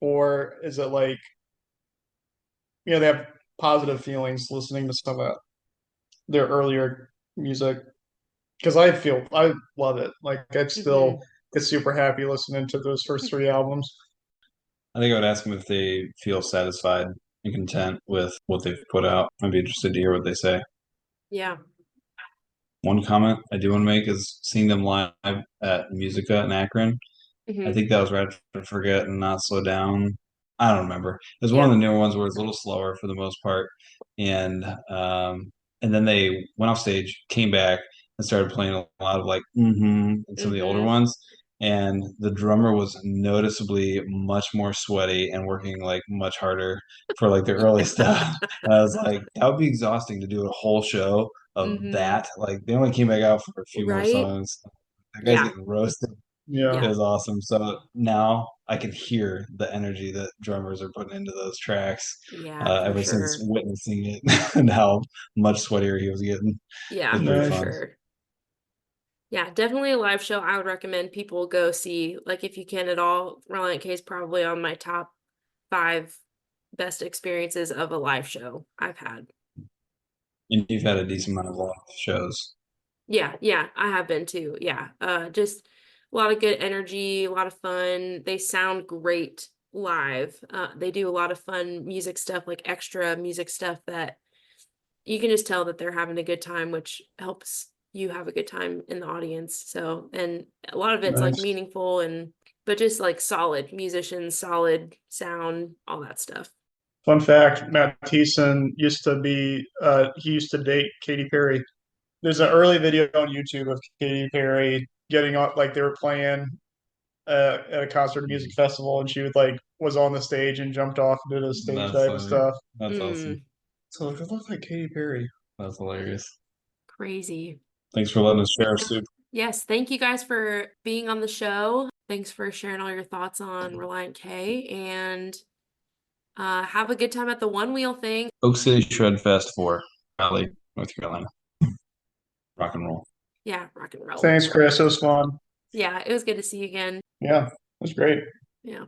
or is it like they have positive feelings listening to some of their earlier music? Because I love it. Like I still Mm-hmm. get super happy listening to those first three albums. I think I would ask them if they feel satisfied and content with what they've put out. I'd be interested to hear what they say. Yeah. One comment I do want to make is seeing them live at Musica in Akron. I Mm-hmm. think that was right after Forget and Not Slow Down. I don't remember. It was one of Yeah. the newer ones where it's a little slower for the most part, and then they went off stage, came back, and started playing a lot of like and some of the older Mm-hmm. ones. And the drummer was noticeably much more sweaty and working like much harder for like the early stuff. And I was like, that would be exhausting to do a whole show of Mm-hmm. that. Like they only came back out for a few more Right? songs. That guy's Yeah. getting roasted. Yeah. It Yeah. was awesome. So now I can hear the energy that drummers are putting into those tracks Yeah, for ever since sure. witnessing it and how much sweatier he was getting. It Yeah, was for pretty Nice. fun. sure. Yeah, definitely a live show. I would recommend people go see, like if you can at all. Relient K is probably on my top 5 best experiences of a live show I've had. And you've had a decent amount of live shows. Yeah, I have been too. Yeah. Just a lot of good energy, a lot of fun. They sound great live. They do a lot of fun music stuff, like extra music stuff that you can just tell that they're having a good time, which helps you have a good time in the audience. So, and a lot of it's like Nice. meaningful but just like solid musicians, solid sound, all that stuff. Fun fact: Matt Thiessen used to be he used to date Katy Perry. There's an early video on YouTube of Katy Perry getting on, like they were playing at a concert or music festival, and she would like was on the stage and jumped off and did a stage That's dive and stuff. that's awesome. So like, I look like Katy Perry. That's hilarious. Crazy. Thanks for letting us share, Soup. Yes, thank you guys for being on the show. Thanks for sharing all your thoughts on Reliant K and have a good time at the One Wheel thing. Oak City Shred Fest 4, Raleigh, North Carolina. Rock and roll. Yeah, rock and roll. Thanks, Chris. It was fun. Yeah, it was good to see you again. Yeah, it was great. Yeah.